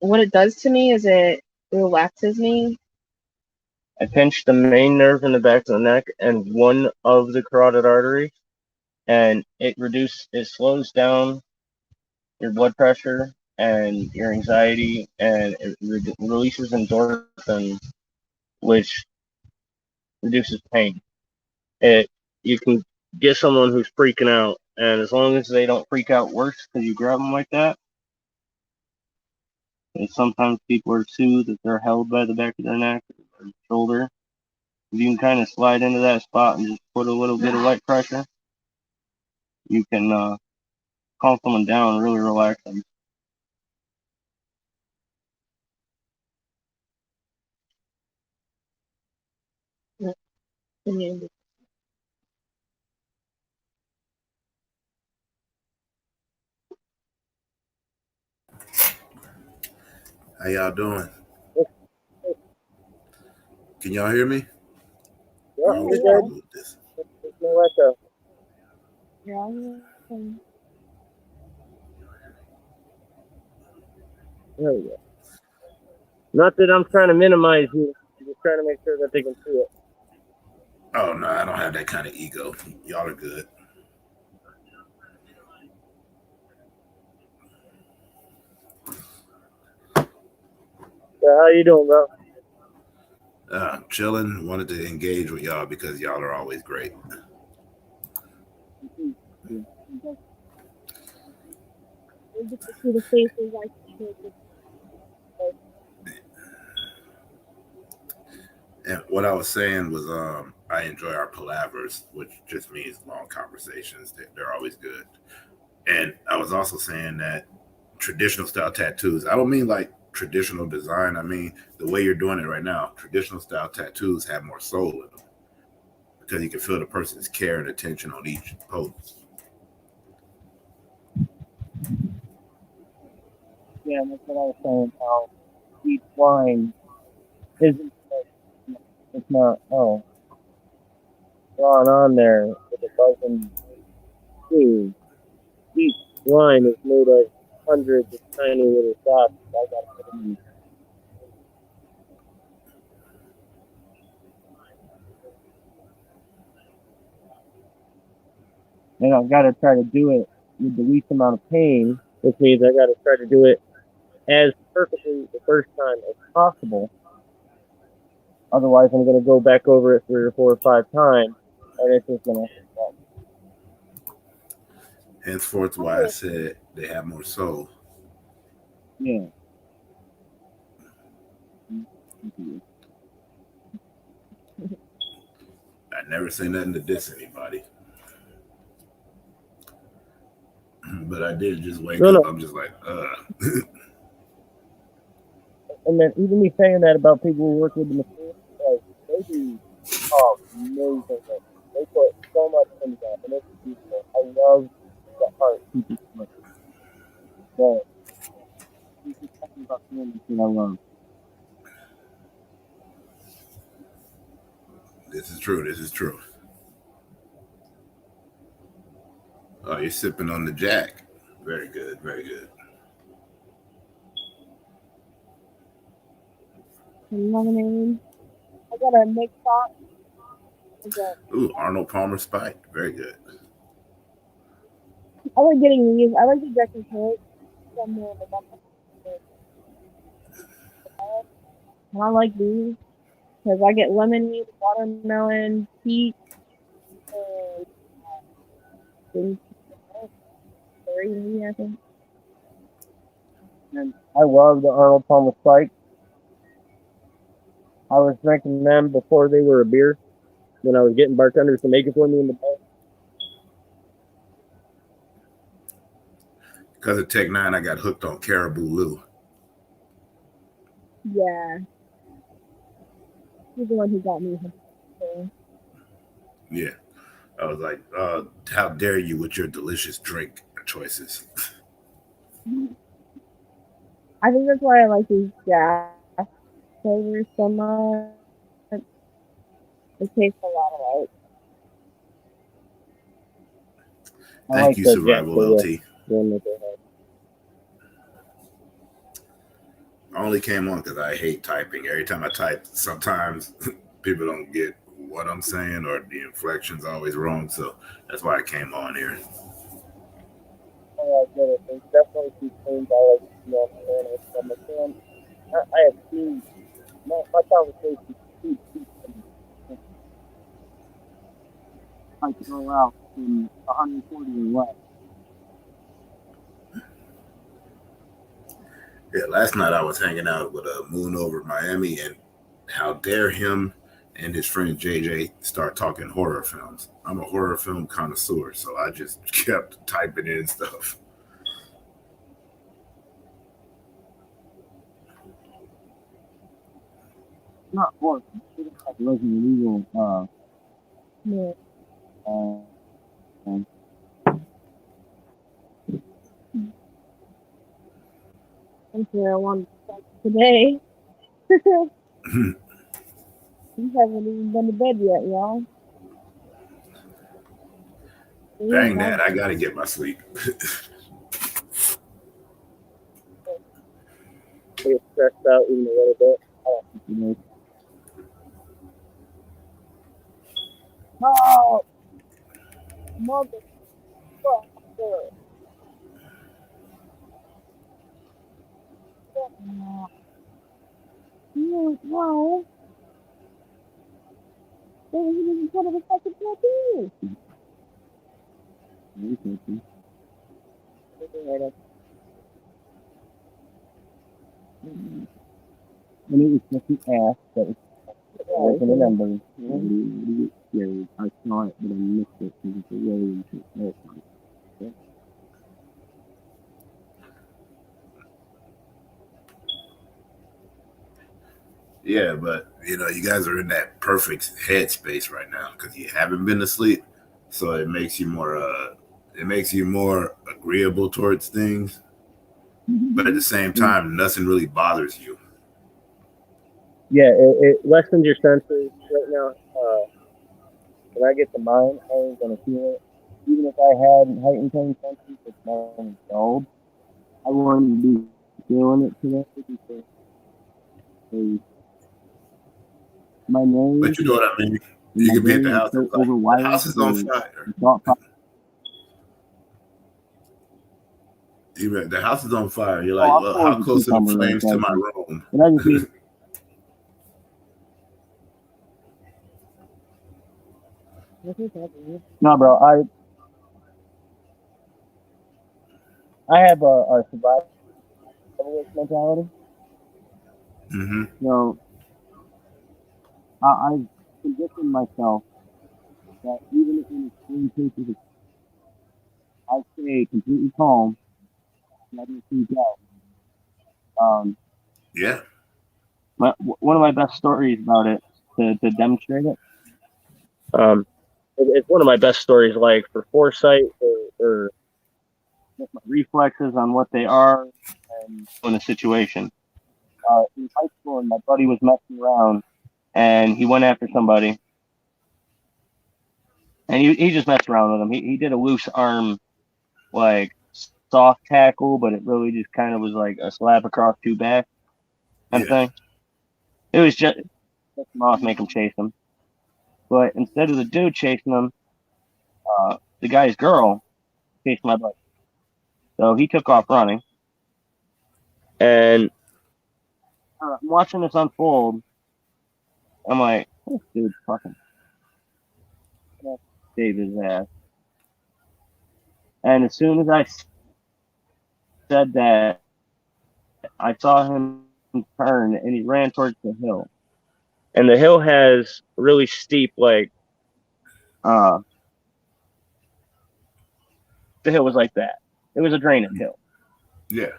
what it does to me is it relaxes me. I pinch the main nerve in the back of the neck and one of the carotid arteries, and it slows down your blood pressure and your anxiety, and it releases endorphin, which reduces pain. You can get someone who's freaking out, and as long as they don't freak out worse because you grab them like that, and sometimes people are too that they're held by the back of their neck or shoulder. If you can kind of slide into that spot and just put a little bit of light pressure, you can calm someone down and really relax them. How y'all doing? Can y'all hear me? Yeah, I always Yeah. move this. There's no echo. There we go. Not that I'm trying to minimize you. I'm just trying to make sure that they can see it. Oh no, I don't have that kind of ego. Y'all are good. Yeah, how you doing, bro? Chilling. Wanted to engage with y'all because y'all are always great. And what I was saying was, I enjoy our palavers, which just means long conversations. They're always good. And I was also saying that traditional style tattoos. I don't mean like traditional design. I mean the way you're doing it right now. Traditional style tattoos have more soul in them because you can feel the person's care and attention on each pose. Yeah, that's what I was saying. How each line isn't it's not drawn on there with a dozen screws. Each line is made of hundreds of tiny little dots. I got to put them in. And I've got to try to do it with the least amount of pain, which means I got to try to do it as perfectly the first time as possible. Otherwise, I'm going to go back over it 3 or 4 or 5 times, and it's just going to hurt. Henceforth, why I said they have more soul. Yeah. I never say nothing to diss anybody. But I did just wake No, up. no. I'm just like, And then even me saying that about people who work with the machine, like, they do amazing things. They put so so much into that, and it's beautiful. I love the art. But he's just talking about him that I love. This is true. This is true. Oh, you're sipping on the Jack. Very good. Very good. Lemonade. I got a mix pot. Ooh, Arnold Palmer Spike. Very good. I like getting these. I like the Jack and Coke. I like these because I get lemonade, watermelon, peach, and cherry, I think. And I love the Arnold Palmer Spike. I was drinking them before they were a beer when I was getting bartenders to make it for me in the bar. Because of Tech 9, I got hooked on Caribou Lou. Yeah. He's the one who got me. Yeah. I was like, how dare you with your delicious drink choices? I think that's why I like these gas flavors so much. It tastes a lot alike. Thank you, Survival LT. I only came on because I hate typing. Every time I type, sometimes people don't get what I'm saying or the inflection's always wrong. So that's why I came on here. Oh, I get it. There's definitely some things I like to know. I have seen my conversations I throw out in 140 or less. Yeah, last night I was hanging out with a Moon over Miami, and how dare him and his friend JJ start talking horror films. I'm a horror film connoisseur, so I just kept typing in stuff. Not horror. Like Resident Evil. Yeah. I'm sure I want to start today. You haven't even been to bed yet, y'all. Dang that, I gotta get my sleep. Get stressed out even a little bit. Oh, motherfucker. No. They was in front of a fucking tattoo. And it was just an ass that was in a number. Yeah, I saw it, but I missed it because it's a really interesting. Yeah, but you know, you guys are in that perfect headspace right now because you haven't been to sleep, so it makes you more agreeable towards things. But at the same time, nothing really bothers you. Yeah, it lessens your senses right now. When I get to mine, I ain't gonna feel it. Even if I had heightened pain senses, it's mine dulled. I wouldn't be feeling it today because my name. But you know what I mean. You could be at the house. So Like, the house is on fire. The house is on fire. You're like, well, how close are the flames to my room? No, bro. I have a survivalist mentality. Mm-hmm. So I've conditioned myself that even in extreme cases, I stay completely calm and I don't freak out. Yeah. One of my best stories about it to demonstrate it. it's one of my best stories, like for foresight or just my reflexes on what they are and in a situation. In high school, and my buddy was messing around, and he went after somebody, and he just messed around with him. He did a loose arm, like soft tackle, but it really just kind of was like a slap across two back kind of Yeah. thing. It was just piss him off, make him chase him. But instead of the dude chasing him, the guy's girl chased my buddy. So he took off running, and I'm watching this unfold. I'm like, this dude's fucking save his ass. And as soon as I said that, I saw him turn, and he ran towards the hill. And the hill has really steep, like, the hill was like that. It was a drainage hill. Yeah.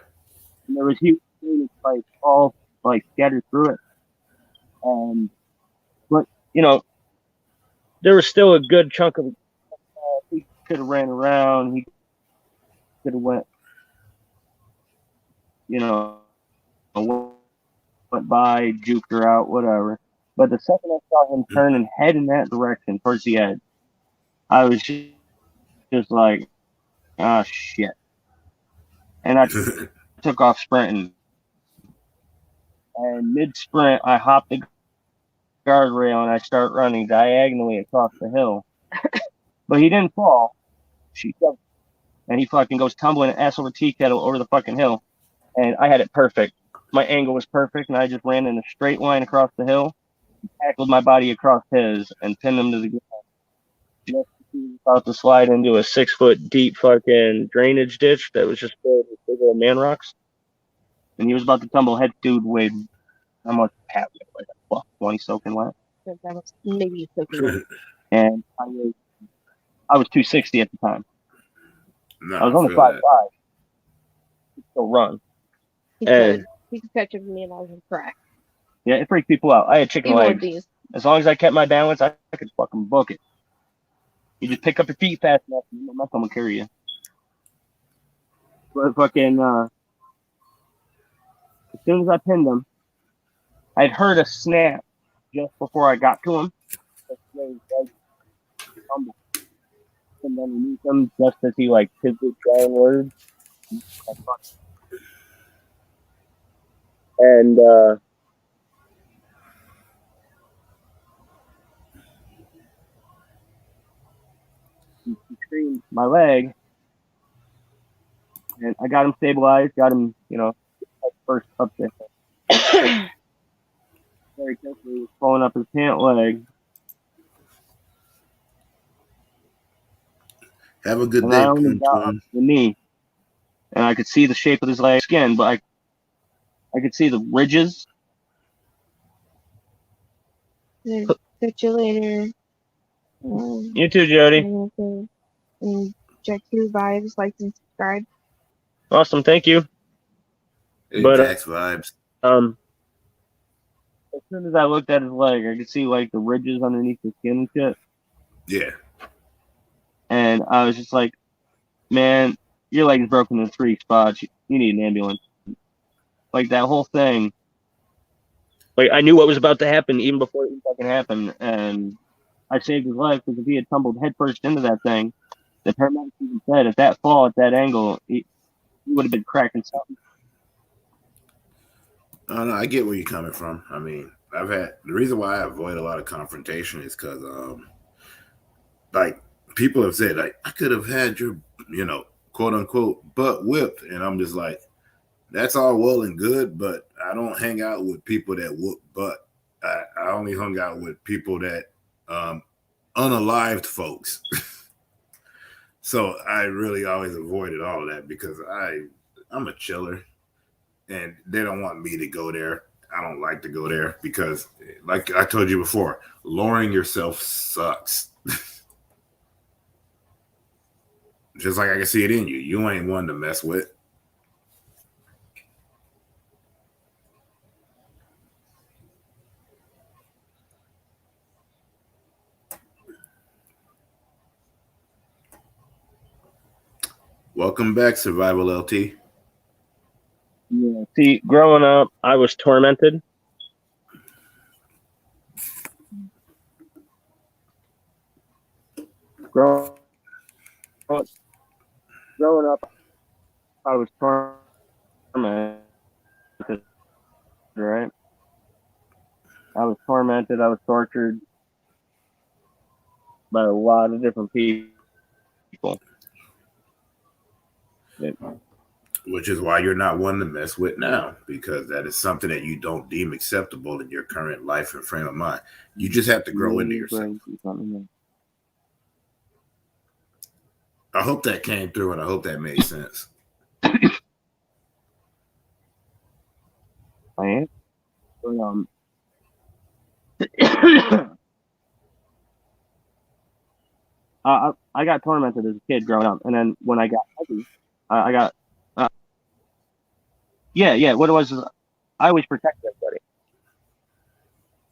And there was huge drainage pipes all like scattered through it. But there was still a good chunk of. He could have ran around. He could have went, went by, juked her out, whatever. But the second I saw him turn and head in that direction towards the edge, I was just like, ah, shit. And I took off sprinting. And mid sprint, I hopped the guardrail and I start running diagonally across the hill. But he didn't fall. She jumped, and he fucking goes tumbling ass over tea kettle over the fucking hill. And I had it perfect. My angle was perfect, and I just ran in a straight line across the hill, tackled my body across his, and pinned him to the ground. Just about to slide into a 6-foot deep fucking drainage ditch that was just filled with big old man rocks. And he was about to tumble head dude weighed how much happened? Like a buck 20 soaking wet. That was maybe soaking wet. And I was 260 at the time. No, I was only 5'5". Still run. He could catch up with me and I was in crack. Yeah, it freaked people out. I had chicken legs. As long as I kept my balance, I could fucking book it. You just pick up your feet fast enough, and nothing will carry you. But fucking, as soon as I pinned him, I'd heard a snap just before I got to him. And underneath him, just as he like pivoted downward. And he screamed my leg, and I got him stabilized, got him, first up there. Very quickly, pulling up his pant leg. Have a good And day, I only got up to the knee, and I could see the shape of his leg skin, but I could see the ridges. Catch you later. You too, Jody. And check your vibes, like and subscribe. Awesome, thank you. Hey, But Jack's vibes. As soon as I looked at his leg, I could see like the ridges underneath the skin and shit. Yeah. And I was just like, man, your leg is broken in 3 spots. You need an ambulance. Like that whole thing. Like I knew what was about to happen even before it fucking happened, and I saved his life because if he had tumbled headfirst into that thing, the paramedics even said at that fall, at that angle, he would have been cracking something. No, I get where you're coming from. I mean, the reason why I avoid a lot of confrontation is because, like, people have said, like, I could have had your, quote unquote, butt whipped. And I'm just like, that's all well and good, but I don't hang out with people that whoop butt. I only hung out with people that, unalived folks. So I really always avoided all of that because I'm a chiller. And they don't want me to go there. I don't like to go there because, like I told you before, lowering yourself sucks. Just like I can see it in you. You ain't one to mess with. Welcome back, Survival LT. Yeah. See, growing up, I was tormented. Growing up, I was tormented, right? I was tormented. I was tortured by a lot of different people. Which is why you're not one to mess with now, because that is something that you don't deem acceptable in your current life and frame of mind. You just have to grow into yourself. I hope that came through, and I hope that made sense. I am. I got tormented as a kid growing up, and then when I got heavy, I got yeah. What it was is I always protected everybody.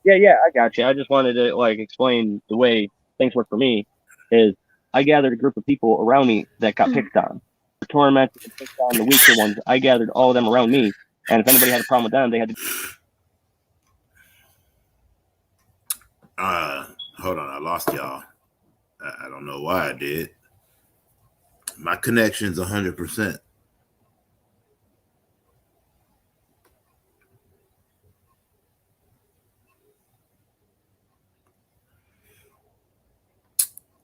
Yeah. I got you. I just wanted to explain the way things work for me. Is I gathered a group of people around me that got picked on, tormented, and picked on the weaker ones. I gathered all of them around me, and if anybody had a problem with them, they had to. Hold on, I lost y'all. I don't know why I did. My connection's 100%.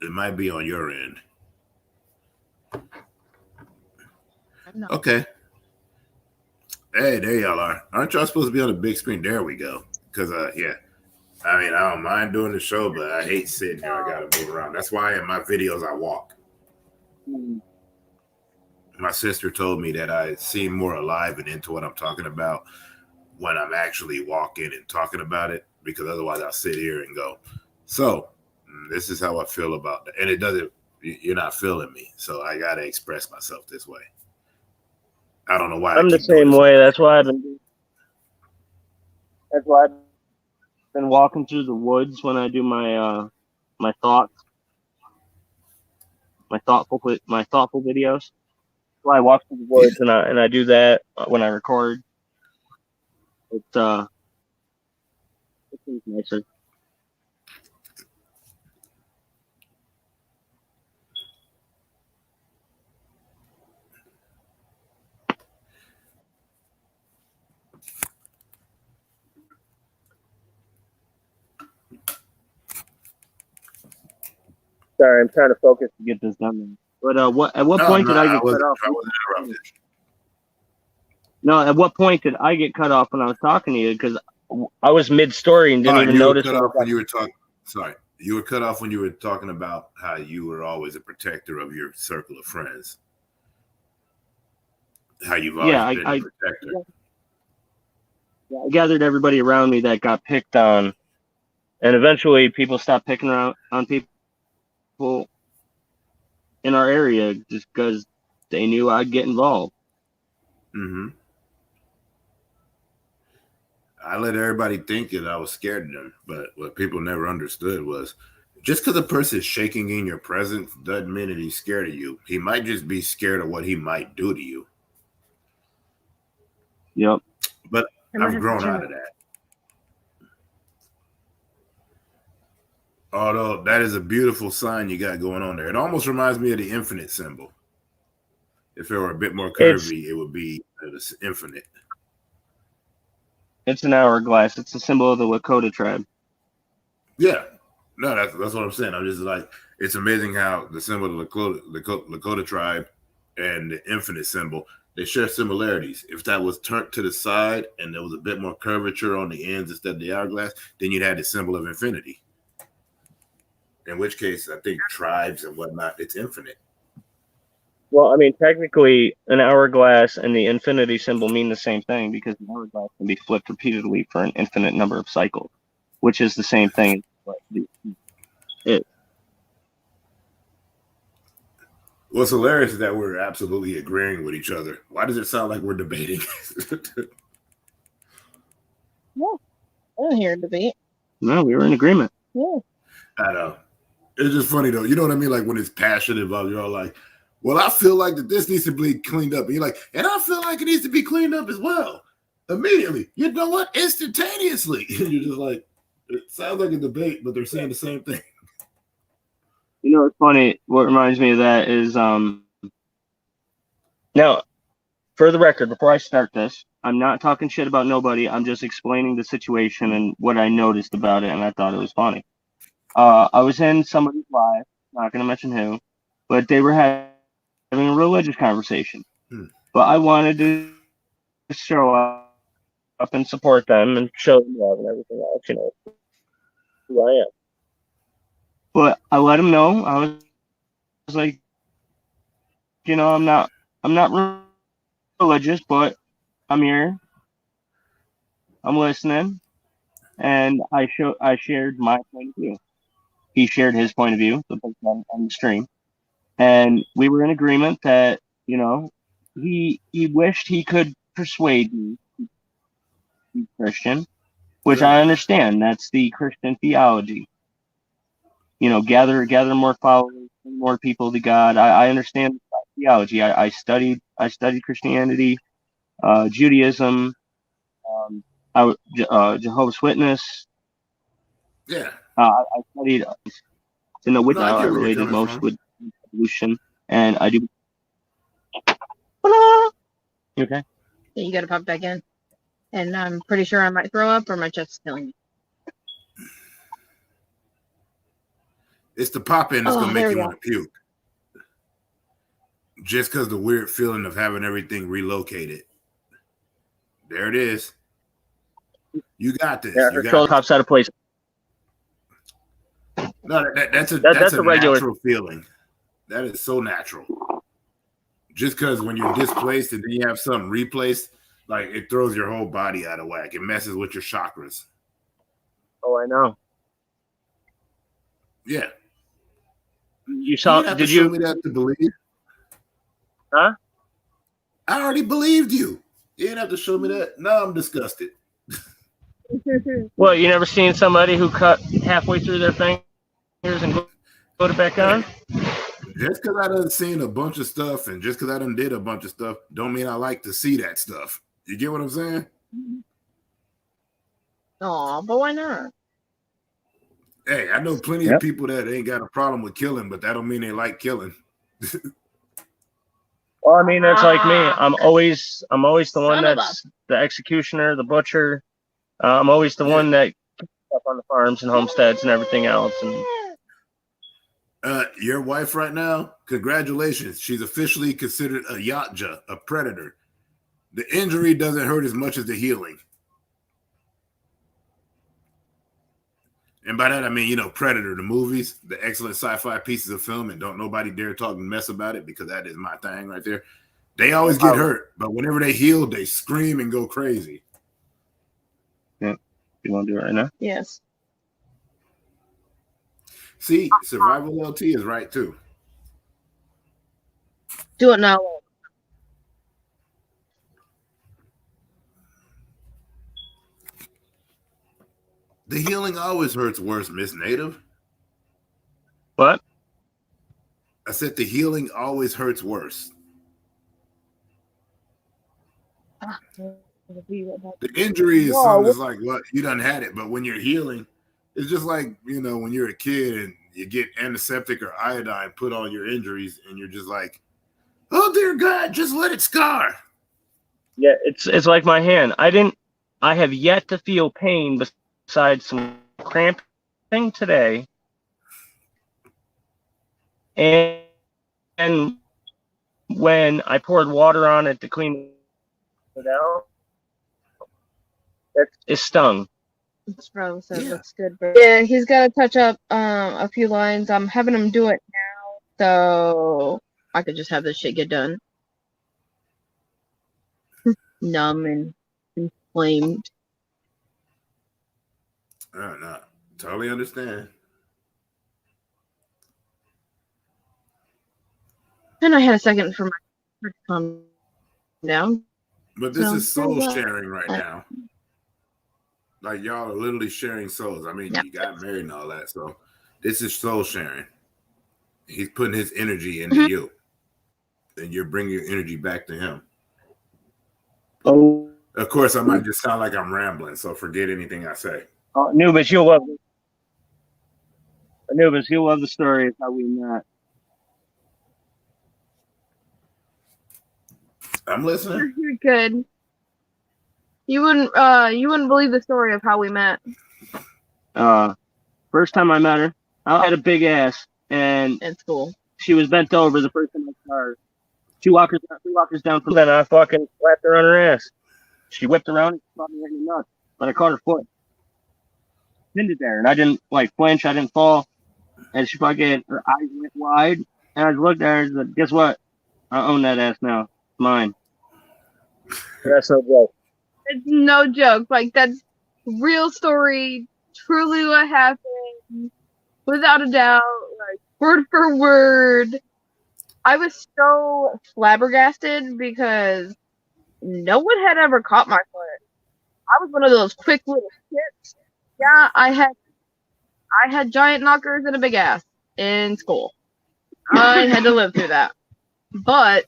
It might be on your end. Okay. Hey, there y'all are. Aren't y'all supposed to be on the big screen? There we go. Because, yeah. I mean, I don't mind doing the show, but I hate sitting here. I got to move around. That's why in my videos I walk. My sister told me that I seem more alive and into what I'm talking about when I'm actually walking and talking about it, because otherwise I'll sit here and go, so this is how I feel about it. And it doesn't, you're not feeling me. So I got to express myself this way. I don't know why. I'm the same way. That's why I've been walking through the woods when I do my my thoughtful videos. So I walk through the woods and I do that when I record. It's nicer. Sorry, I'm trying to focus to get this done. But at what point did I get cut off? I wasn't interrupted. No, at what point did I get cut off when I was talking to you? Because I was mid-story and didn't even notice. You were cut off when you were talking. Sorry, you were cut off when you were talking about how you were always a protector of your circle of friends. How you've always been a protector. Yeah, I gathered everybody around me that got picked on, and eventually people stopped picking on people in our area just because they knew I'd get involved. Mm-hmm. I let everybody think that I was scared of them, but what people never understood was just because a person is shaking in your presence doesn't mean that he's scared of you. He might just be scared of what he might do to you. Yep. But I've grown out of that. Although that is a beautiful sign you got going on there. It almost reminds me of the infinite symbol. If it were a bit more curvy, it would be infinite. It's an hourglass. It's a symbol of the Lakota tribe. Yeah. No, that's what I'm saying. I'm just like, it's amazing how the symbol of the Lakota tribe and the infinite symbol, they share similarities. If that was turned to the side and there was a bit more curvature on the ends instead of the hourglass, then you'd have the symbol of infinity. In which case, I think tribes and whatnot, it's infinite. Well, I mean, technically, an hourglass and the infinity symbol mean the same thing, because an hourglass can be flipped repeatedly for an infinite number of cycles, which is the same thing. What's hilarious is that we're absolutely agreeing with each other. Why does it sound like we're debating? No, I didn't hear a debate. No, we were in agreement. Yeah. I know. It's just funny, though. You know what I mean? Like when it's passion involved, you're all like, well, I feel like that this needs to be cleaned up. And you're like, and I feel like it needs to be cleaned up as well. Immediately. You know what? Instantaneously. And you're just like, it sounds like a debate, but they're saying the same thing. You know, it's funny. What reminds me of that is, now, for the record, before I start this, I'm not talking shit about nobody. I'm just explaining the situation and what I noticed about it, and I thought it was funny. I was in somebody's live, not going to mention who, but they were having a religious conversation. But I wanted to show up and support them and show them love and everything else, you know, who I am. But I let them know, I was like, you know, I'm not religious, but I'm here. I'm listening, and I shared my point of view. He shared his point of view, the person on the stream, and we were in agreement that, you know, he wished he could persuade me to be Christian, which I understand. That's the Christian theology. You know, gather more followers, more people to God. I understand theology. I studied Christianity, Judaism. Jehovah's Witness. Yeah. I studied in the with now. I get where you're related coming most from. with evolution, and I do. You okay? Yeah, you gotta pop back in. And I'm pretty sure I might throw up or my chest's killing me. It's the pop in that's Oh, gonna there make we you go. want to puke. Just because the weird feeling of having everything relocated. There it is. You got this. Yeah, You her got shoulder this. pops out of place. No, that's a regular natural feeling. That is so natural. Just because when you're displaced and then you have something replaced, like it throws your whole body out of whack. It messes with your chakras. Oh, I know. Yeah. You saw? Did Did you show you? me that to believe? Huh? I already believed you. You didn't have to show me that. No, I'm disgusted. Well, you never seen somebody who cut halfway through their fingers and put it back on? Just because I done seen a bunch of stuff and just because I done did a bunch of stuff, don't mean I like to see that stuff. You get what I'm saying? Aw, but why not? Hey, I know plenty of people that ain't got a problem with killing, but that don't mean they like killing. Well, I mean, that's like me. I'm always the one Son of that's the executioner, the butcher. I'm always the one that keeps up on the farms and homesteads and everything else. And your wife right now, congratulations. She's officially considered a yatja, a predator. The injury doesn't hurt as much as the healing. And by that, I mean, you know, Predator, the movies, the excellent sci-fi pieces of film, and don't nobody dare talk and mess about it because that is my thing right there. They always get hurt, but whenever they heal, they scream and go crazy. Yeah. You want to do it right now? Yes. See, Survival LT is right, too. Do it now. The healing always hurts worse, Miss Native. What? I said the healing always hurts worse. The injury is something that's like, well, you done had it. But when you're healing, it's just like, you know, when you're a kid and you get antiseptic or iodine put on your injuries and you're just like, oh, dear God, just let it scar. Yeah, it's like my hand. I have yet to feel pain besides some cramping today. And when I poured water on it to clean it out, it stung. This bro said looks good, bro. Yeah, he's got to touch up a few lines. I'm having him do it now, so I could just have this shit get done. Numb and inflamed. No, totally understand. And I had a second for my heart to calm down. But this is soul sharing right now. Like y'all are literally sharing souls. I mean, you got married and all that, so this is soul sharing. He's putting his energy into you. and you're bringing your energy back to him. Oh, Of course, I might just sound like I'm rambling, so forget anything I say. Anubis, you'll love it. Anubis, you'll love the story of how we met. I'm listening. You're good. You wouldn't believe the story of how we met. First time I met her, I had a big ass, and in school. she was bent over the first time I saw her. 2 walkers down from then, I fucking slapped her on her ass. She whipped around and caught me right in the nuts, but I caught her foot. Pinned it there, and I didn't flinch, I didn't fall, and she fucking, her eyes went wide, and I looked at her and said, guess what? I own that ass now. It's mine. That's so good. It's no joke. Like, that's real story, truly what happened, without a doubt, like, word for word. I was so flabbergasted because no one had ever caught my foot. I was one of those quick little shits. Yeah, I had giant knockers and a big ass in school. I had to live through that. But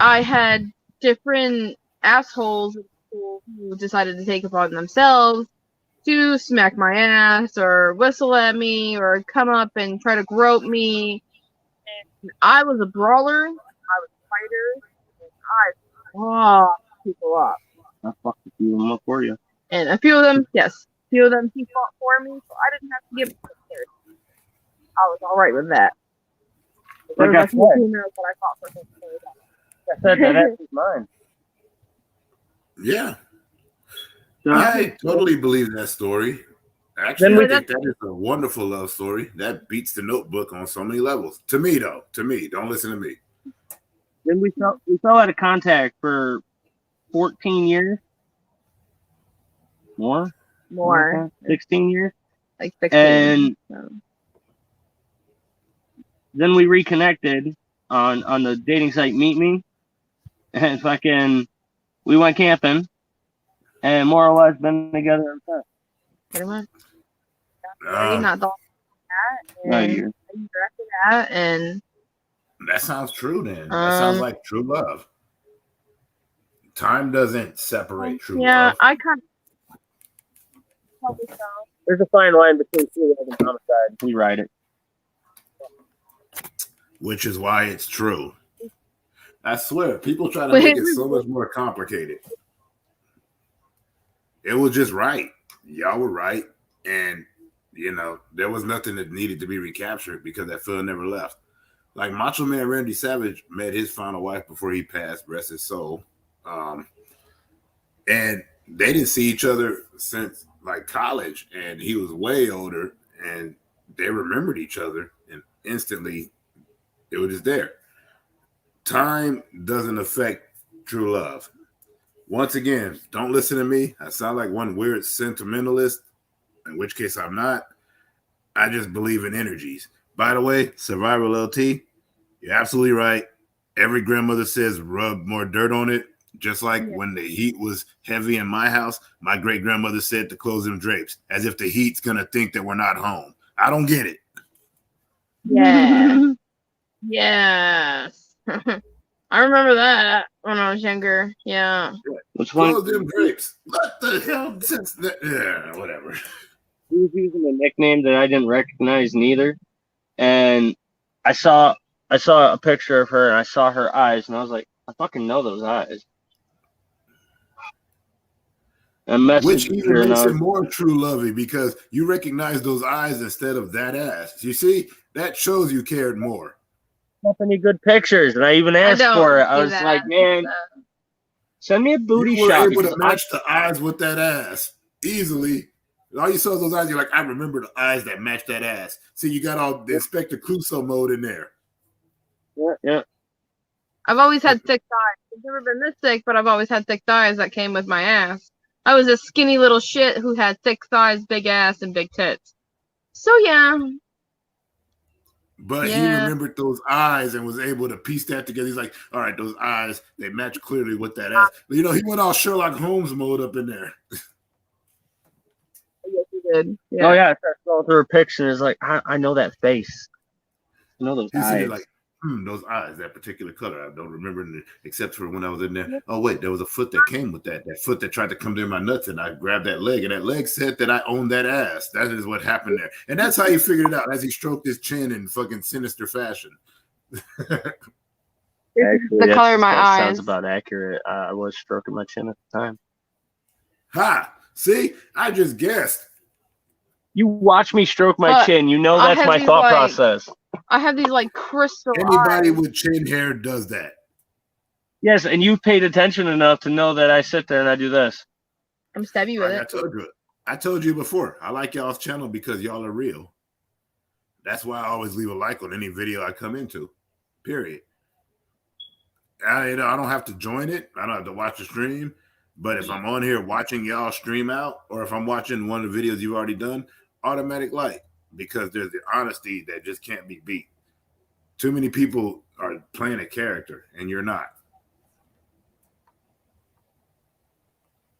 I had different assholes in school who decided to take upon themselves to smack my ass or whistle at me or come up and try to grope me. And I was a brawler. I was a fighter. And I fucked people up. I fucked a few of them up for you. And a few of them, yes. A few of them he fought for me, so I didn't have to give pictures. I was alright with that. There Like was a few females that I fought for things. I said that ass is mine. Yeah. So, I totally believe that story. Actually, Then I think that is a wonderful love story. That beats The Notebook on so many levels. To me, though. To me. Don't listen to me. then we fell out of contact for 14 years. More? 16 years. Like 16. And so. Then we reconnected on the dating site Meet Me, and fucking we went camping, and more or less been together ever since. Pretty much. Not the About a year. that, and that sounds true. Then that sounds like true love. Time doesn't separate true love. Yeah, I kind of. There's a fine line between true love and homicide. We ride it. Which is why it's true. I swear, people try to make it so much more complicated. It was just right. Y'all were right. And, there was nothing that needed to be recaptured because that feeling never left. Like Macho Man Randy Savage met his final wife before he passed, rest his soul. And they didn't see each other since like college. And he was way older. And they remembered each other. And instantly, it was just there. Time doesn't affect true love. Once again, don't listen to me. I sound like one weird sentimentalist, in which case I'm not. I just believe in energies. By the way, Survival LT, you're absolutely right. Every grandmother says rub more dirt on it. Just like when the heat was heavy in my house, my great grandmother said to close them drapes, as if the heat's going to think that we're not home. I don't get it. Yeah. Yes. I remember that when I was younger. Yeah. Close them drapes. What the hell? Yeah, whatever. He was using a nickname that I didn't recognize neither. And I saw a picture of her and I saw her eyes and I was like, I fucking know those eyes. Which even makes it more true lovey because you recognize those eyes instead of that ass. You see, that shows you cared more. Not any good pictures, and I even asked for it. I was like, man, send me a booty shot. You were able to match the eyes with that ass easily. All you saw was those eyes. You're like, I remember the eyes that match that ass. See, you got all the Inspector Clouseau mode in there. Yeah. I've always had thick thighs. I've never been this thick, but I've always had thick thighs that came with my ass. I was a skinny little shit who had thick thighs, big ass, and big tits. So, yeah. But he remembered those eyes and was able to piece that together. He's like, all right, those eyes, they match clearly with that ass. He went all Sherlock Holmes mode up in there. Yes, he did. Yeah. Oh, yeah. I started going through her picture. It's like, I know that face. I know those eyes. Like, those eyes, that particular color. I don't remember, except for when I was in there. Oh wait, there was a foot that came with that. That foot that tried to come near my nuts, and I grabbed that leg, and that leg said that I owned that ass. That is what happened there, and that's how he figured it out as he stroked his chin in fucking sinister fashion. Actually, the color of my that eyes. sounds about accurate. I was stroking my chin at the time. Ha! See, I just guessed. You watch me stroke my chin. You know that's my thought process. I have these like crystal Anybody eyes. with chin hair does that. Yes, and you've paid attention enough to know that I sit there and I do this. I'm stabby with it. I told you before. I like y'all's channel because y'all are real. That's why I always leave a like on any video I come into. Period. I don't have to join it. I don't have to watch the stream. But if I'm on here watching y'all stream out, or if I'm watching one of the videos you've already done, automatic like, because there's the honesty that just can't be beat. Too many people are playing a character, and you're not.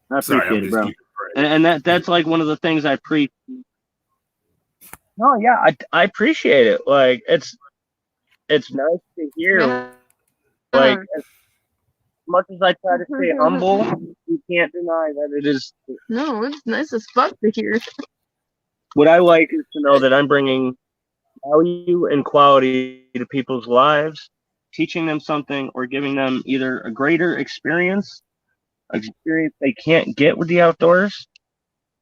I appreciate it, bro. And that's like one of the things I preach. No, yeah, I appreciate it. Like it's nice to hear. Yeah. Like as much as I try to stay humble, you can't deny that it is. No, it's nice as fuck to hear. What I like is to know that I'm bringing value and quality to people's lives, teaching them something or giving them either a greater experience they can't get with the outdoors,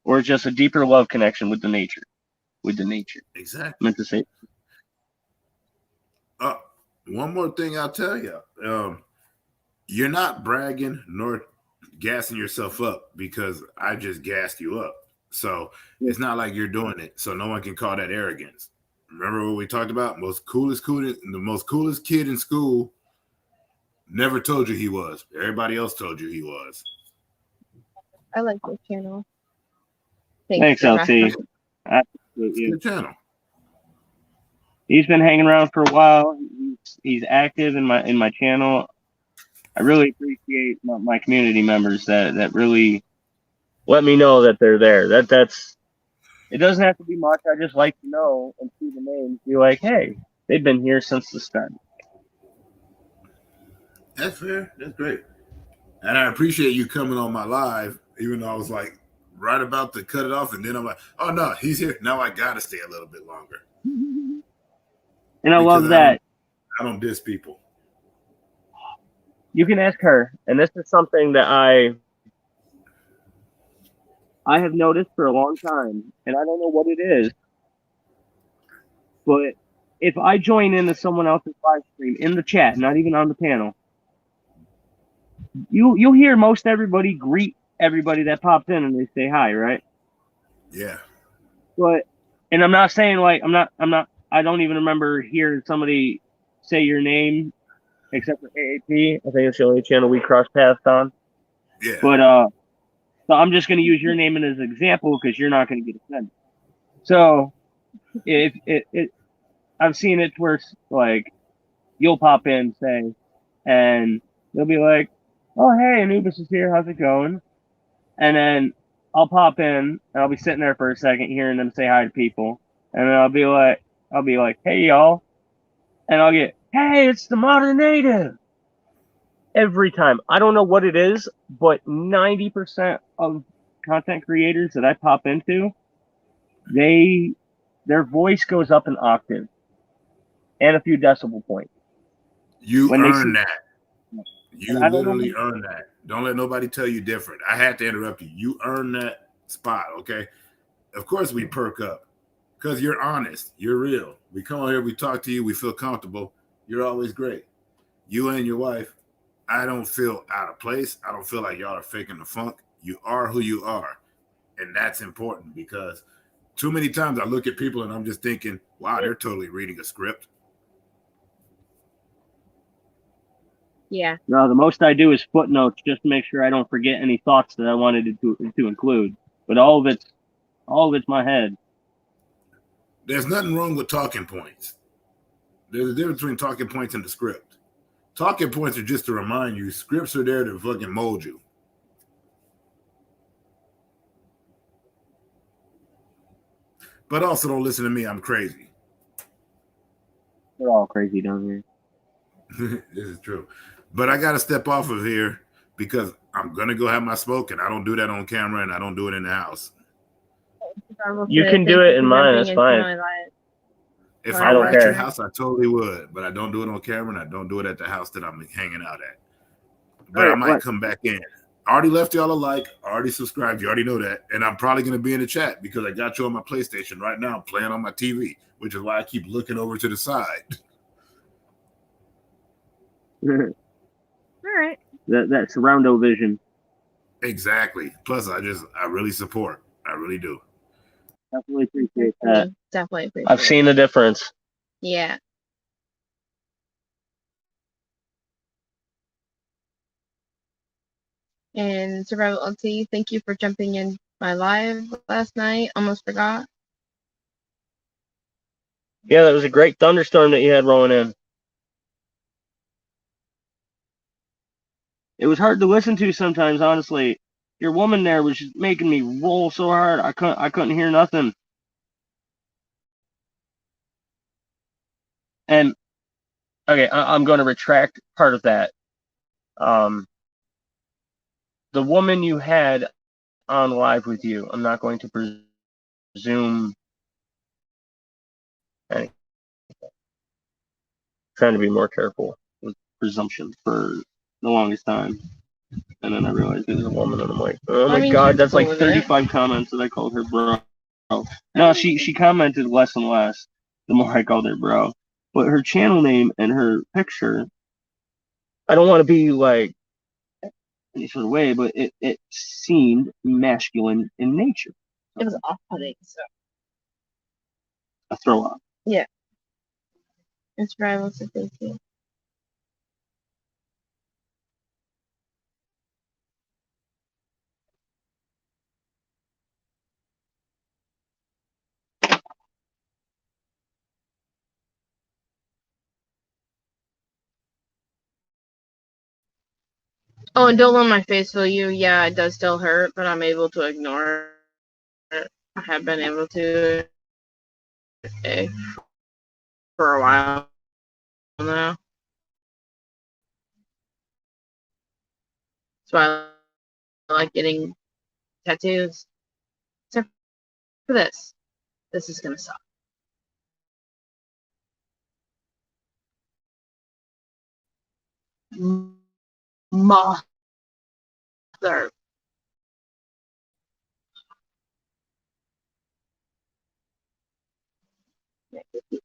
or just a deeper love connection with the nature. Exactly. I meant to say. One more thing I'll tell you. You're not bragging nor gassing yourself up because I just gassed you up. So it's not like you're doing it. So no one can call that arrogance. Remember what we talked about? The most coolest kid in school never told you he was. Everybody else told you he was. I like this channel. Thanks LT. Good channel. He's been hanging around for a while. He's active in my channel. I really appreciate my community members that really let me know that they're there. That's it. Doesn't have to be much. I just like to know and see the names. Be like, hey, they've been here since the start. That's fair. That's great. And I appreciate you coming on my live, even though I was like right about to cut it off, and then I'm like, oh no, he's here. Now I gotta stay a little bit longer. And I love that. I don't diss people. You can ask her, and this is something that I have noticed for a long time, and I don't know what it is, but if I join into someone else's live stream in the chat, not even on the panel, you'll hear most everybody greet everybody that pops in and they say hi, right? Yeah. But, and I'm not saying like I don't even remember hearing somebody say your name except for AAP. I think it's the only channel we cross paths on. Yeah. But so I'm just going to use your name as an example because you're not going to get offended. So if I've seen it where like you'll pop in, say, and they'll be like, "Oh, hey, Anubis is here. How's it going?" And then I'll pop in and I'll be sitting there for a second, hearing them say hi to people, and then I'll be like, "Hey, y'all," and I'll get, "Hey, it's the Modern Native." Every time. I don't know what it is, but 90% of content creators that I pop into, their voice goes up an octave and a few decibel points. You earn that. You literally earn that. Don't let nobody tell you different. I had to interrupt you. You earn that spot, okay? Of course we perk up because you're honest. You're real. We come on here, we talk to you, we feel comfortable. You're always great. You and your wife, I don't feel out of place. I don't feel like y'all are faking the funk. You are who you are. And that's important because too many times I look at people and I'm just thinking, wow, they're totally reading a script. Yeah. No, the most I do is footnotes just to make sure I don't forget any thoughts that I wanted to include. But all of it's my head. There's nothing wrong with talking points. There's a difference between talking points and the script. Talking points are just to remind you. Scripts are there to fucking mold you. But also don't listen to me. I'm crazy. We're all crazy down here. This is true. But I got to step off of here because I'm going to go have my smoke, and I don't do that on camera, and I don't do it in the house. You can do it in mine. That's fine. If I I don't were at your care. house, I totally would, but I don't do it on camera, and I don't do it at the house that I'm hanging out at. But All I right, might what? come back in. I already left y'all a like, already subscribed. You already know that. And I'm probably going to be in the chat because I got you on my PlayStation right now playing on my TV, which is why I keep looking over to the side. All right. That surroundo vision. Exactly. Plus, I really support. I really do. Definitely appreciate that. Definitely appreciate I've seen the difference. Yeah. And Survival LT, thank you for jumping in my live last night. Almost forgot. Yeah, that was a great thunderstorm that you had rolling in. It was hard to listen to sometimes, honestly. Your woman there was just making me roll so hard. I couldn't hear nothing. And okay, I'm going to retract part of that. The woman you had on live with you, I'm not going to presume anything. Trying to be more careful with presumption for the longest time. And then I realized it was a woman, and I'm like, oh my god, that's like 35 comments that I called her bro. No, she commented less and less the more I called her bro. But her channel name and her picture, I don't want to be like any sort of way, but it seemed masculine in nature. It was off-putting, so. A throw off. Yeah. It's Survival, so thank you. Oh, and don't let my face fool you. Yeah, it does still hurt, but I'm able to ignore it. I have been able to for a while now. That's why I like getting tattoos. Except for this. This is gonna suck. Mother. The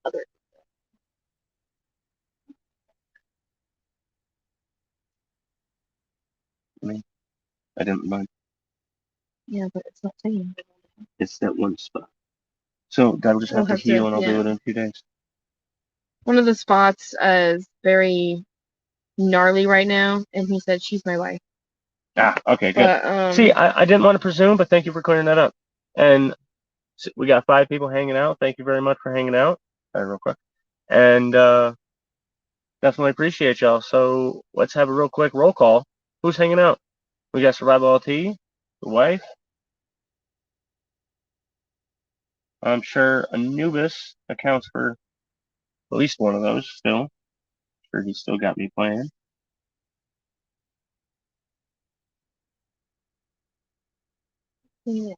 other. I didn't mind. Yeah, but it's not saying. It's that one spot. So that'll just have to heal, and I'll do it in a few days. One of the spots is very gnarly right now, and he said she's my wife. Ah, okay, good. But, see, I didn't want to presume, but thank you for clearing that up. And we got 5 people hanging out. Thank you very much for hanging out. Real quick. And definitely appreciate y'all. So let's have a real quick roll call. Who's hanging out? We got Survival LT, the wife. I'm sure Anubis accounts for at least one of those still. I'm sure he's still got me playing. yeah.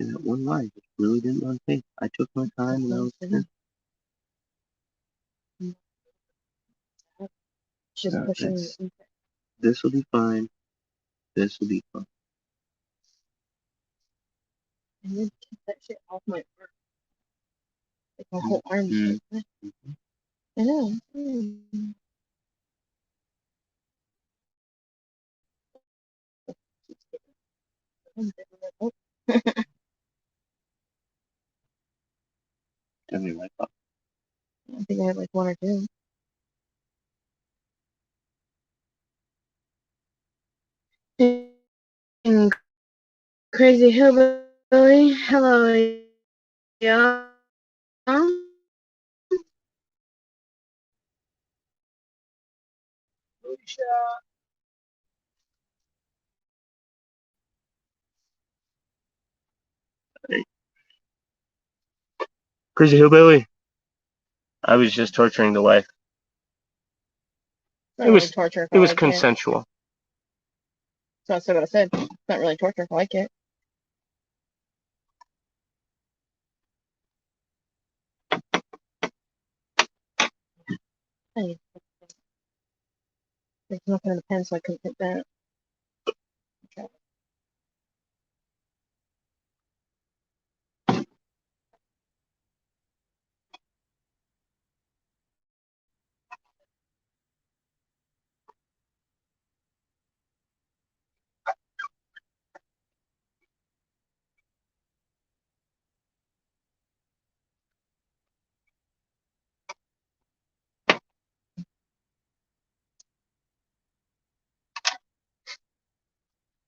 In that one life, it really didn't want to take. I took my time and I was there. Just pushing. This will be fine. This will be fun. And then keep that shit off my arm. Like my whole arm. Mm-hmm. I know. Mm. Anyway, I think I have like 1 or 2. And Crazy Hillbilly, hello, yeah. Crazy hillbilly. I was just torturing the wife. Not It really was torture if it I was like it. consensual. That's what I said. It's not really torture if I like it. Hey, there's nothing in the pen, so I couldn't hit that. Okay.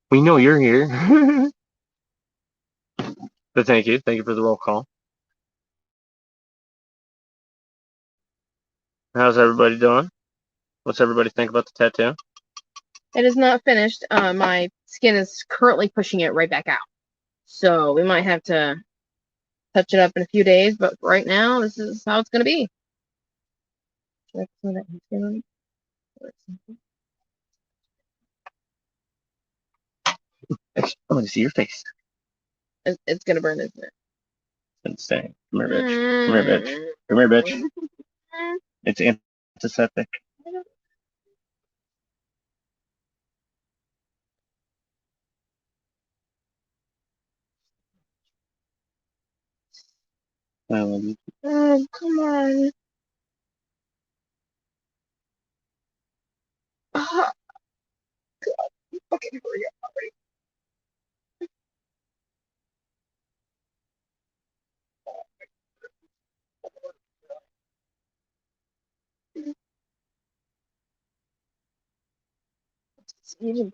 We know you're here. But thank you. Thank you for the roll call. How's everybody doing? What's everybody think about the tattoo? It is not finished. My skin is currently pushing it right back out. So we might have to touch it up in a few days, but right now, this is how it's going to be. Should I put some of that skin on Actually, I want to see your face. It's going to burn, isn't it? It's staying. Come here, bitch. Come here, bitch. Come here, bitch. It's antiseptic. I love you. Oh, come on. Oh, God. Okay, hurry up. It's even.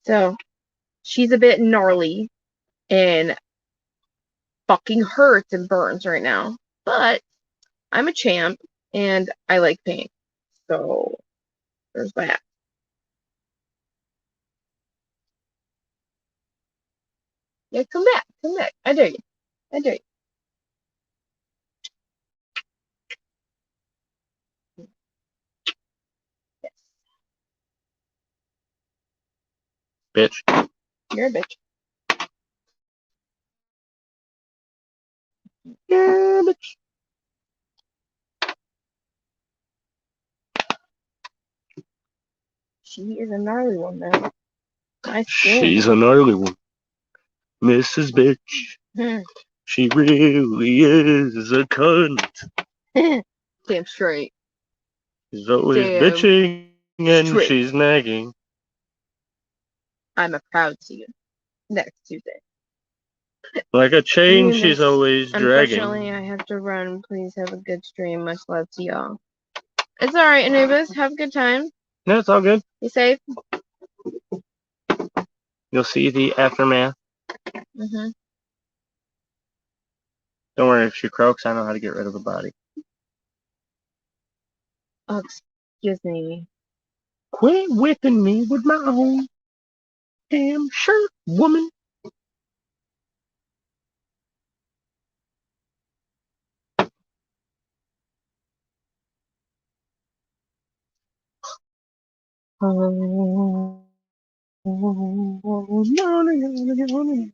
So, she's a bit gnarly and fucking hurts and burns right now. But I'm a champ and I like pain. So, there's that. Yeah, come back. Come back. I dare you. I dare you. Yes. Bitch. You're a bitch. Yeah, bitch. She is a gnarly one, though. My skin. She's a gnarly one. Mrs. Bitch. She really is a cunt. Damn straight. She's always Damn bitching and straight. she's nagging. I'm a proud student. Next Tuesday. Like a chain, Anyway, she's always unfortunately, dragging. I have to run. Please have a good stream. Much love to y'all. It's alright, Anubis. Have a good time. No, it's all good. Be safe. You'll see the aftermath. Mm-hmm. Don't worry, if she croaks, I know how to get rid of the body. Oh, excuse me. Quit whipping me with my own damn shirt, woman. Oh, no, no, no, no, no, no.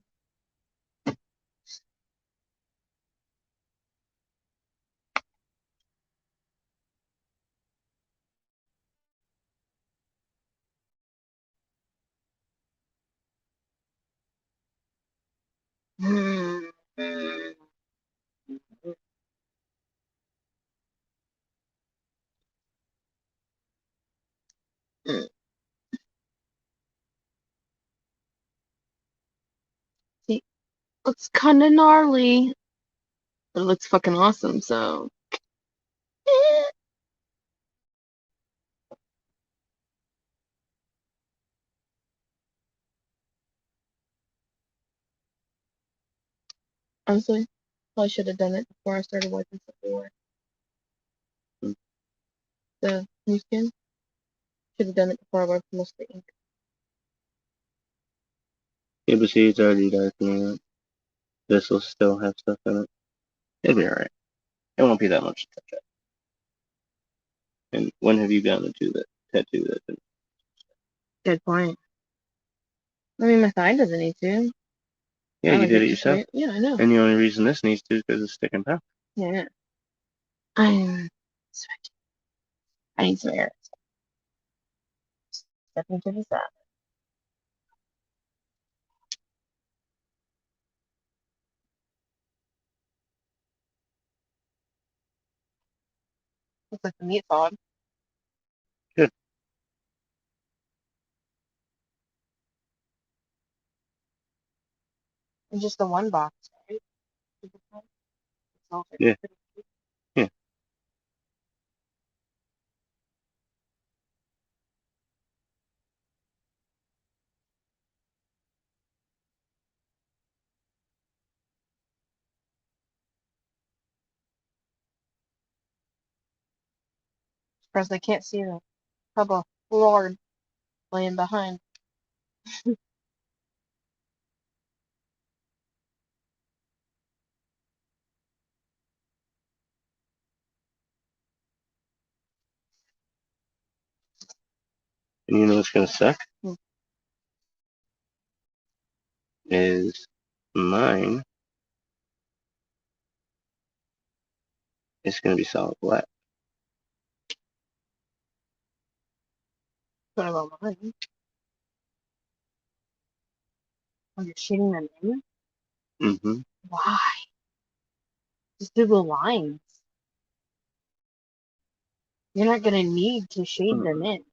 See, looks kind of gnarly. It looks fucking awesome, so. Honestly, probably should have done it before I started wiping stuff away. The new skin. Should have done it before I wiped most of the ink. Yeah, but see, it's already darkening up. This will still have stuff in it. It'll be alright. It won't be that much to touch up. And when have you gotten to that tattoo that's been... Good point. I mean, my thigh doesn't need to. Yeah, you did it yourself. Yeah, I know. And the only reason this needs to is because it's sticking powder. Yeah. I'm sweaty. I need some air. Step into the sun. Looks like the meat thawed. Good. It's just the one box, right? Yeah. Yeah. Surprised I can't see the tub of lard laying behind. And you know what's going to suck? Hmm. Is mine is going to be solid black. What about mine? Oh, you're shading them in? Mm-hmm. Why? Just do the lines. You're not gonna need to shade them in.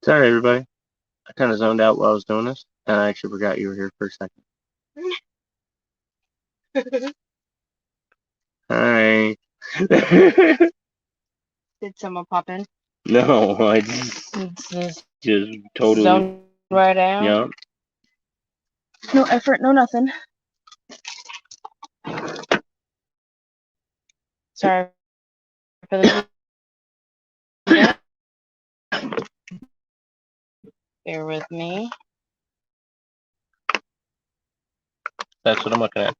Sorry, everybody. I kind of zoned out while I was doing this, and I actually forgot you were here for a second. Hi. Did someone pop in? No, I just totally Zone right out. Yeah. No effort, no nothing. Sorry for the bear with me. That's what I'm looking at.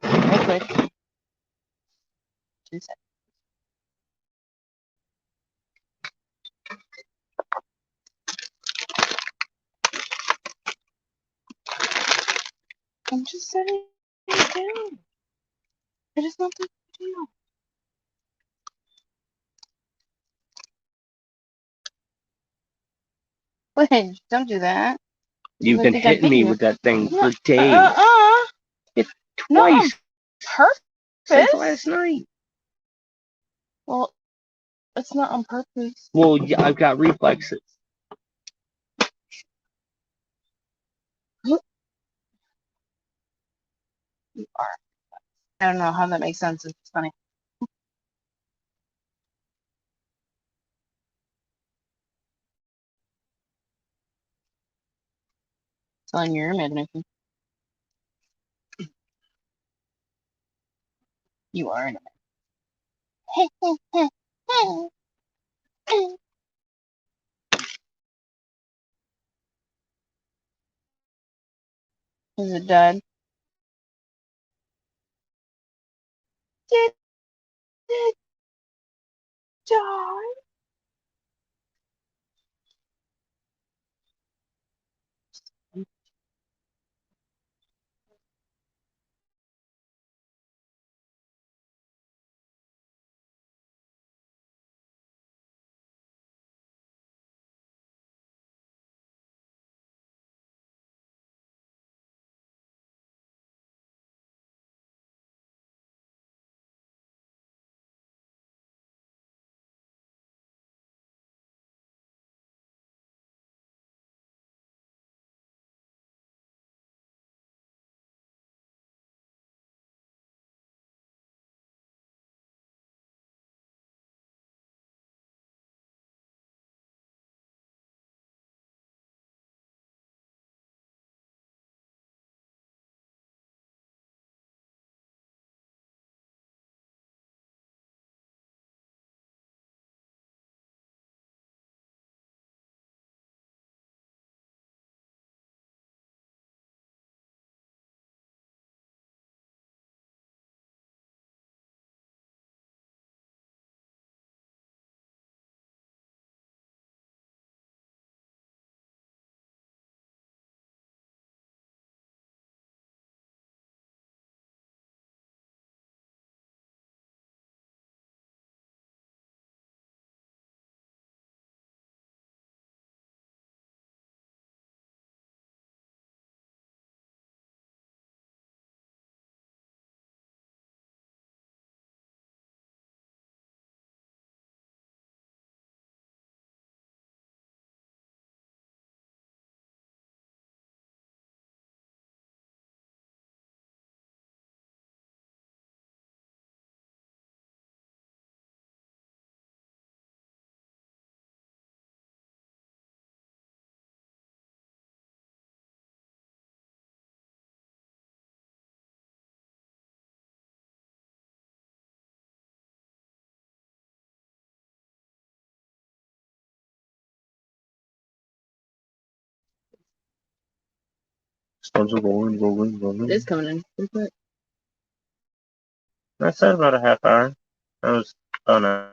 Real quick. 2 seconds. I'm just setting it down. It is not the deal. Wait, don't do that. You've been hitting me with that thing for days. It's twice. Purpose. Since last night. Well, it's not on purpose. Well, yeah, I've got reflexes. You are. I don't know how that makes sense. It's funny. It's on your imagination. You are an imagination. Is it dead? Did it die? Storms are rolling. It is coming in pretty quick. I said about a half hour. That was about an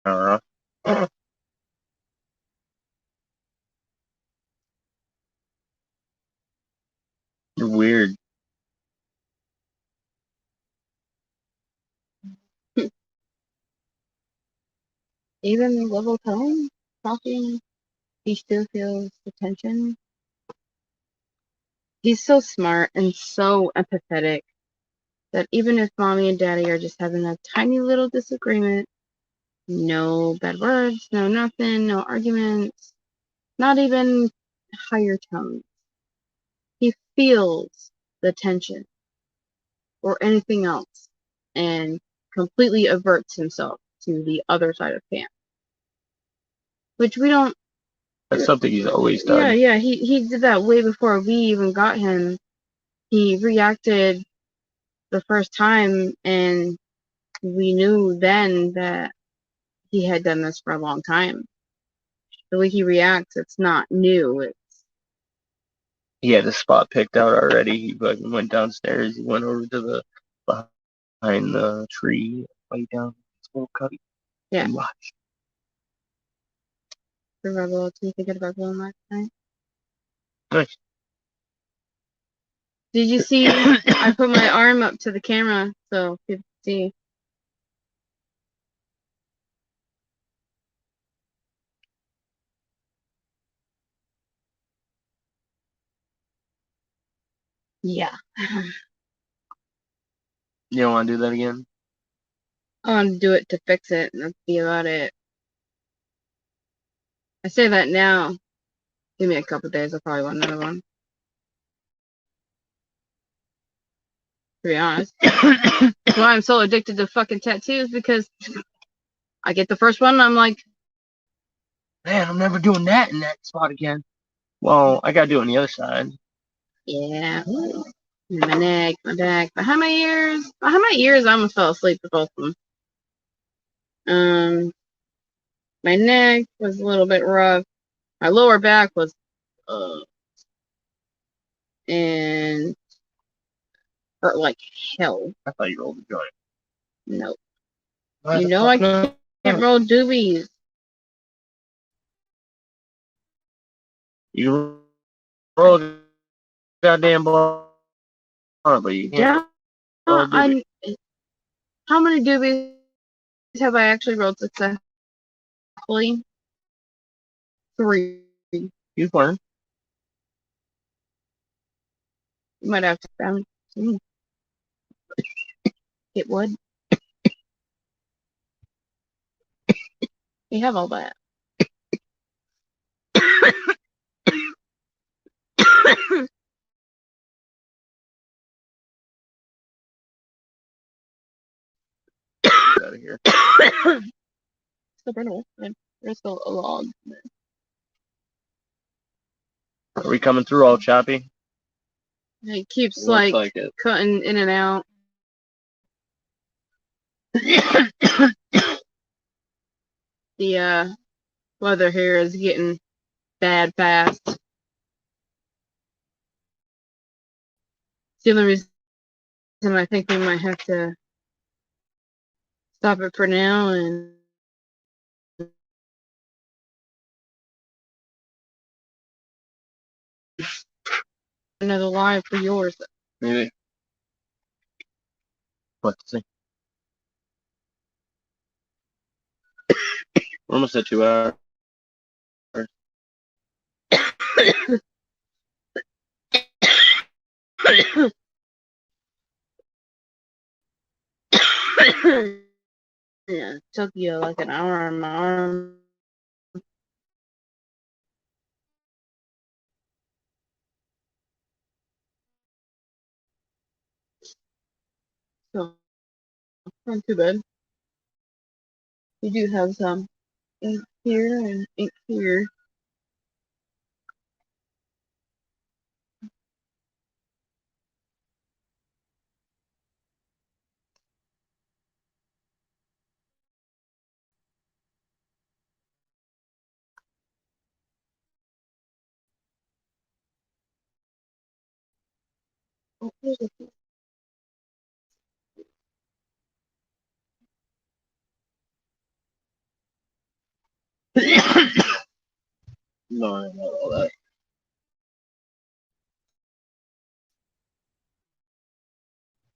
hour off. You're weird. Even level tone, talking, he still feels the tension. He's so smart and so empathetic that even if mommy and daddy are just having a tiny little disagreement, no bad words, no nothing, no arguments, not even higher tones. He feels the tension or anything else and completely averts himself to the other side of camp. Which we don't. That's something he's always done. Yeah, he did that way before we even got him. He reacted the first time, and we knew then that he had done this for a long time. The way he reacts, it's not new. He had the spot picked out already. He fucking went downstairs. He went over to the behind the tree, lay down his little cubby, and watched. The rebel to thinking about going last night. Nice. Did you see? I put my arm up to the camera so people could see. Yeah. You don't want to do that again? I want to do it to fix it, and that's be about it. I say that now. Give me a couple days, I'll probably want another one. To be honest. That's why I'm so addicted to fucking tattoos, because I get the first one and I'm like, man, I'm never doing that in that spot again. Well, I gotta do it on the other side. yeah. My neck, my back, behind my ears. Behind my ears, I almost fell asleep with both of them. My neck was a little bit rough. My lower back was, and hurt like hell. I thought you rolled a joint. No. Why You the know fuck I not? can't roll doobies. You roll a goddamn ball, but you can't roll a doobie. How many doobies have I actually rolled successfully? 3. You've learned. You might have to found it would. You have all that. Out of here. Still brittle. There's still a log. Are we coming through all choppy? It keeps Looks like it. cutting in and out. The weather here is getting bad fast. It's the only reason I think we might have to stop it for now and another live for yours. Maybe. Let's see. We're almost at 2 hours. Yeah, it took you like an hour on my arm. So, not too bad. We do have some ink here and ink here. Oh, there's a few. No, not all that.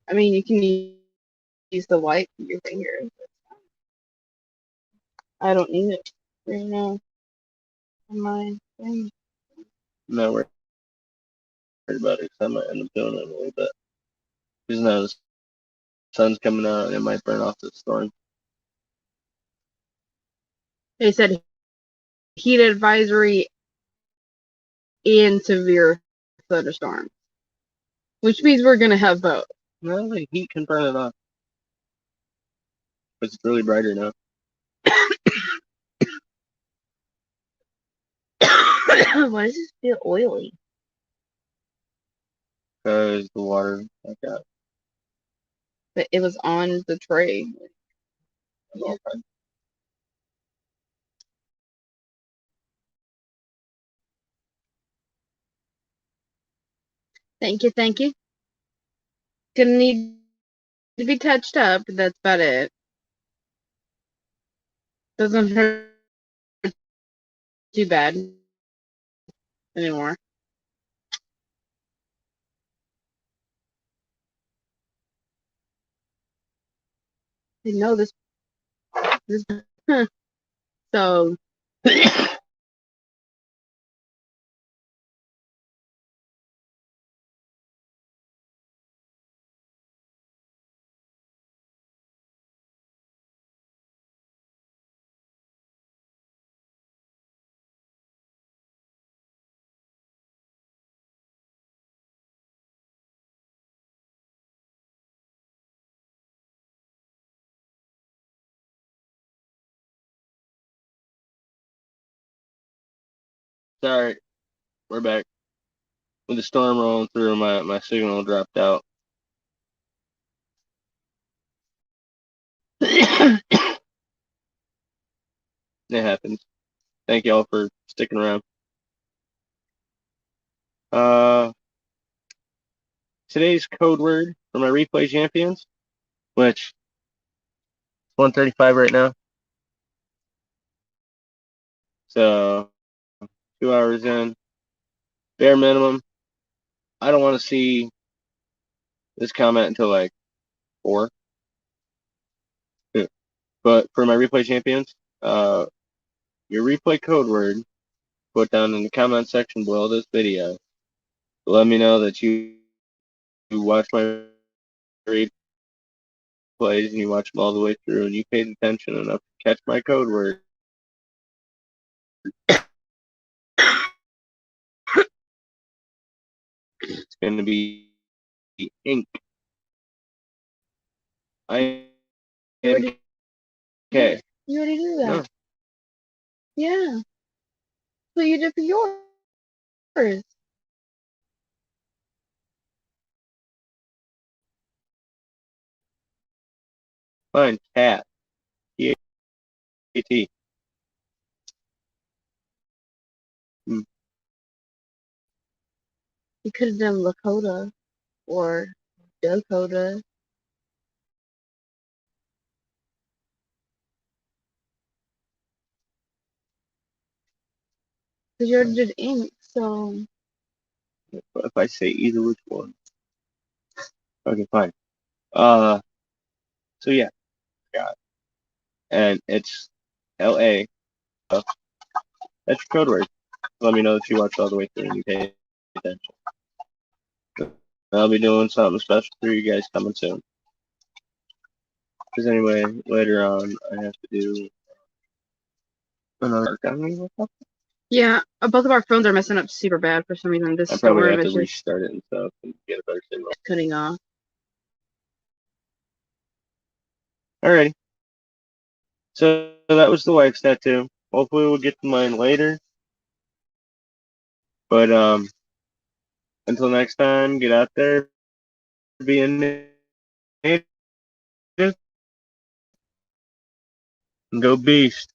I mean, you can use the light for your fingers. I don't need it right now on my thing. No, we're worried about it because I might end up doing it a little bit. Because now the sun's coming out and it might burn off the storm. They said heat advisory and severe thunderstorm, which means we're gonna have both. No, the heat can burn it off. But it's really brighter now. Why does this feel oily? Because the water like that. But it was on the tray. Yeah. Thank you, thank you. Gonna need to be touched up, but that's about it. Doesn't hurt too bad anymore. I know this. So Sorry, we're back. With the storm rolling through, my signal dropped out. It happens. Thank y'all for sticking around. today's code word for my replay champions, which is 1:35 right now. So 2 hours in, bare minimum. I don't want to see this comment until like 4. But for my replay champions, your replay code word, put down in the comment section below this video. Let me know that you watch my replays and you watch them all the way through and you paid attention enough to catch my code word. It's going to be ink. I You okay. You already did that. No. Yeah. So you did for yours. Fine. Cat. T-A-T. You could have done Lakota or Dakota. Because you already did ink, so. If I say either which one. Okay, fine. So yeah, got. And it's L-A. That's your code word. Let me know that you watched all the way through and you paid attention. I'll be doing something special for you guys coming soon. Because anyway, later on, I have to do another archiving. Yeah, both of our phones are messing up super bad for some reason. This I probably storm have to is just restart it and stuff and get a better signal. cutting off. Alrighty. So that was the wife's tattoo. Hopefully we'll get to mine later. But until next time, get out there, be a native, and go beast.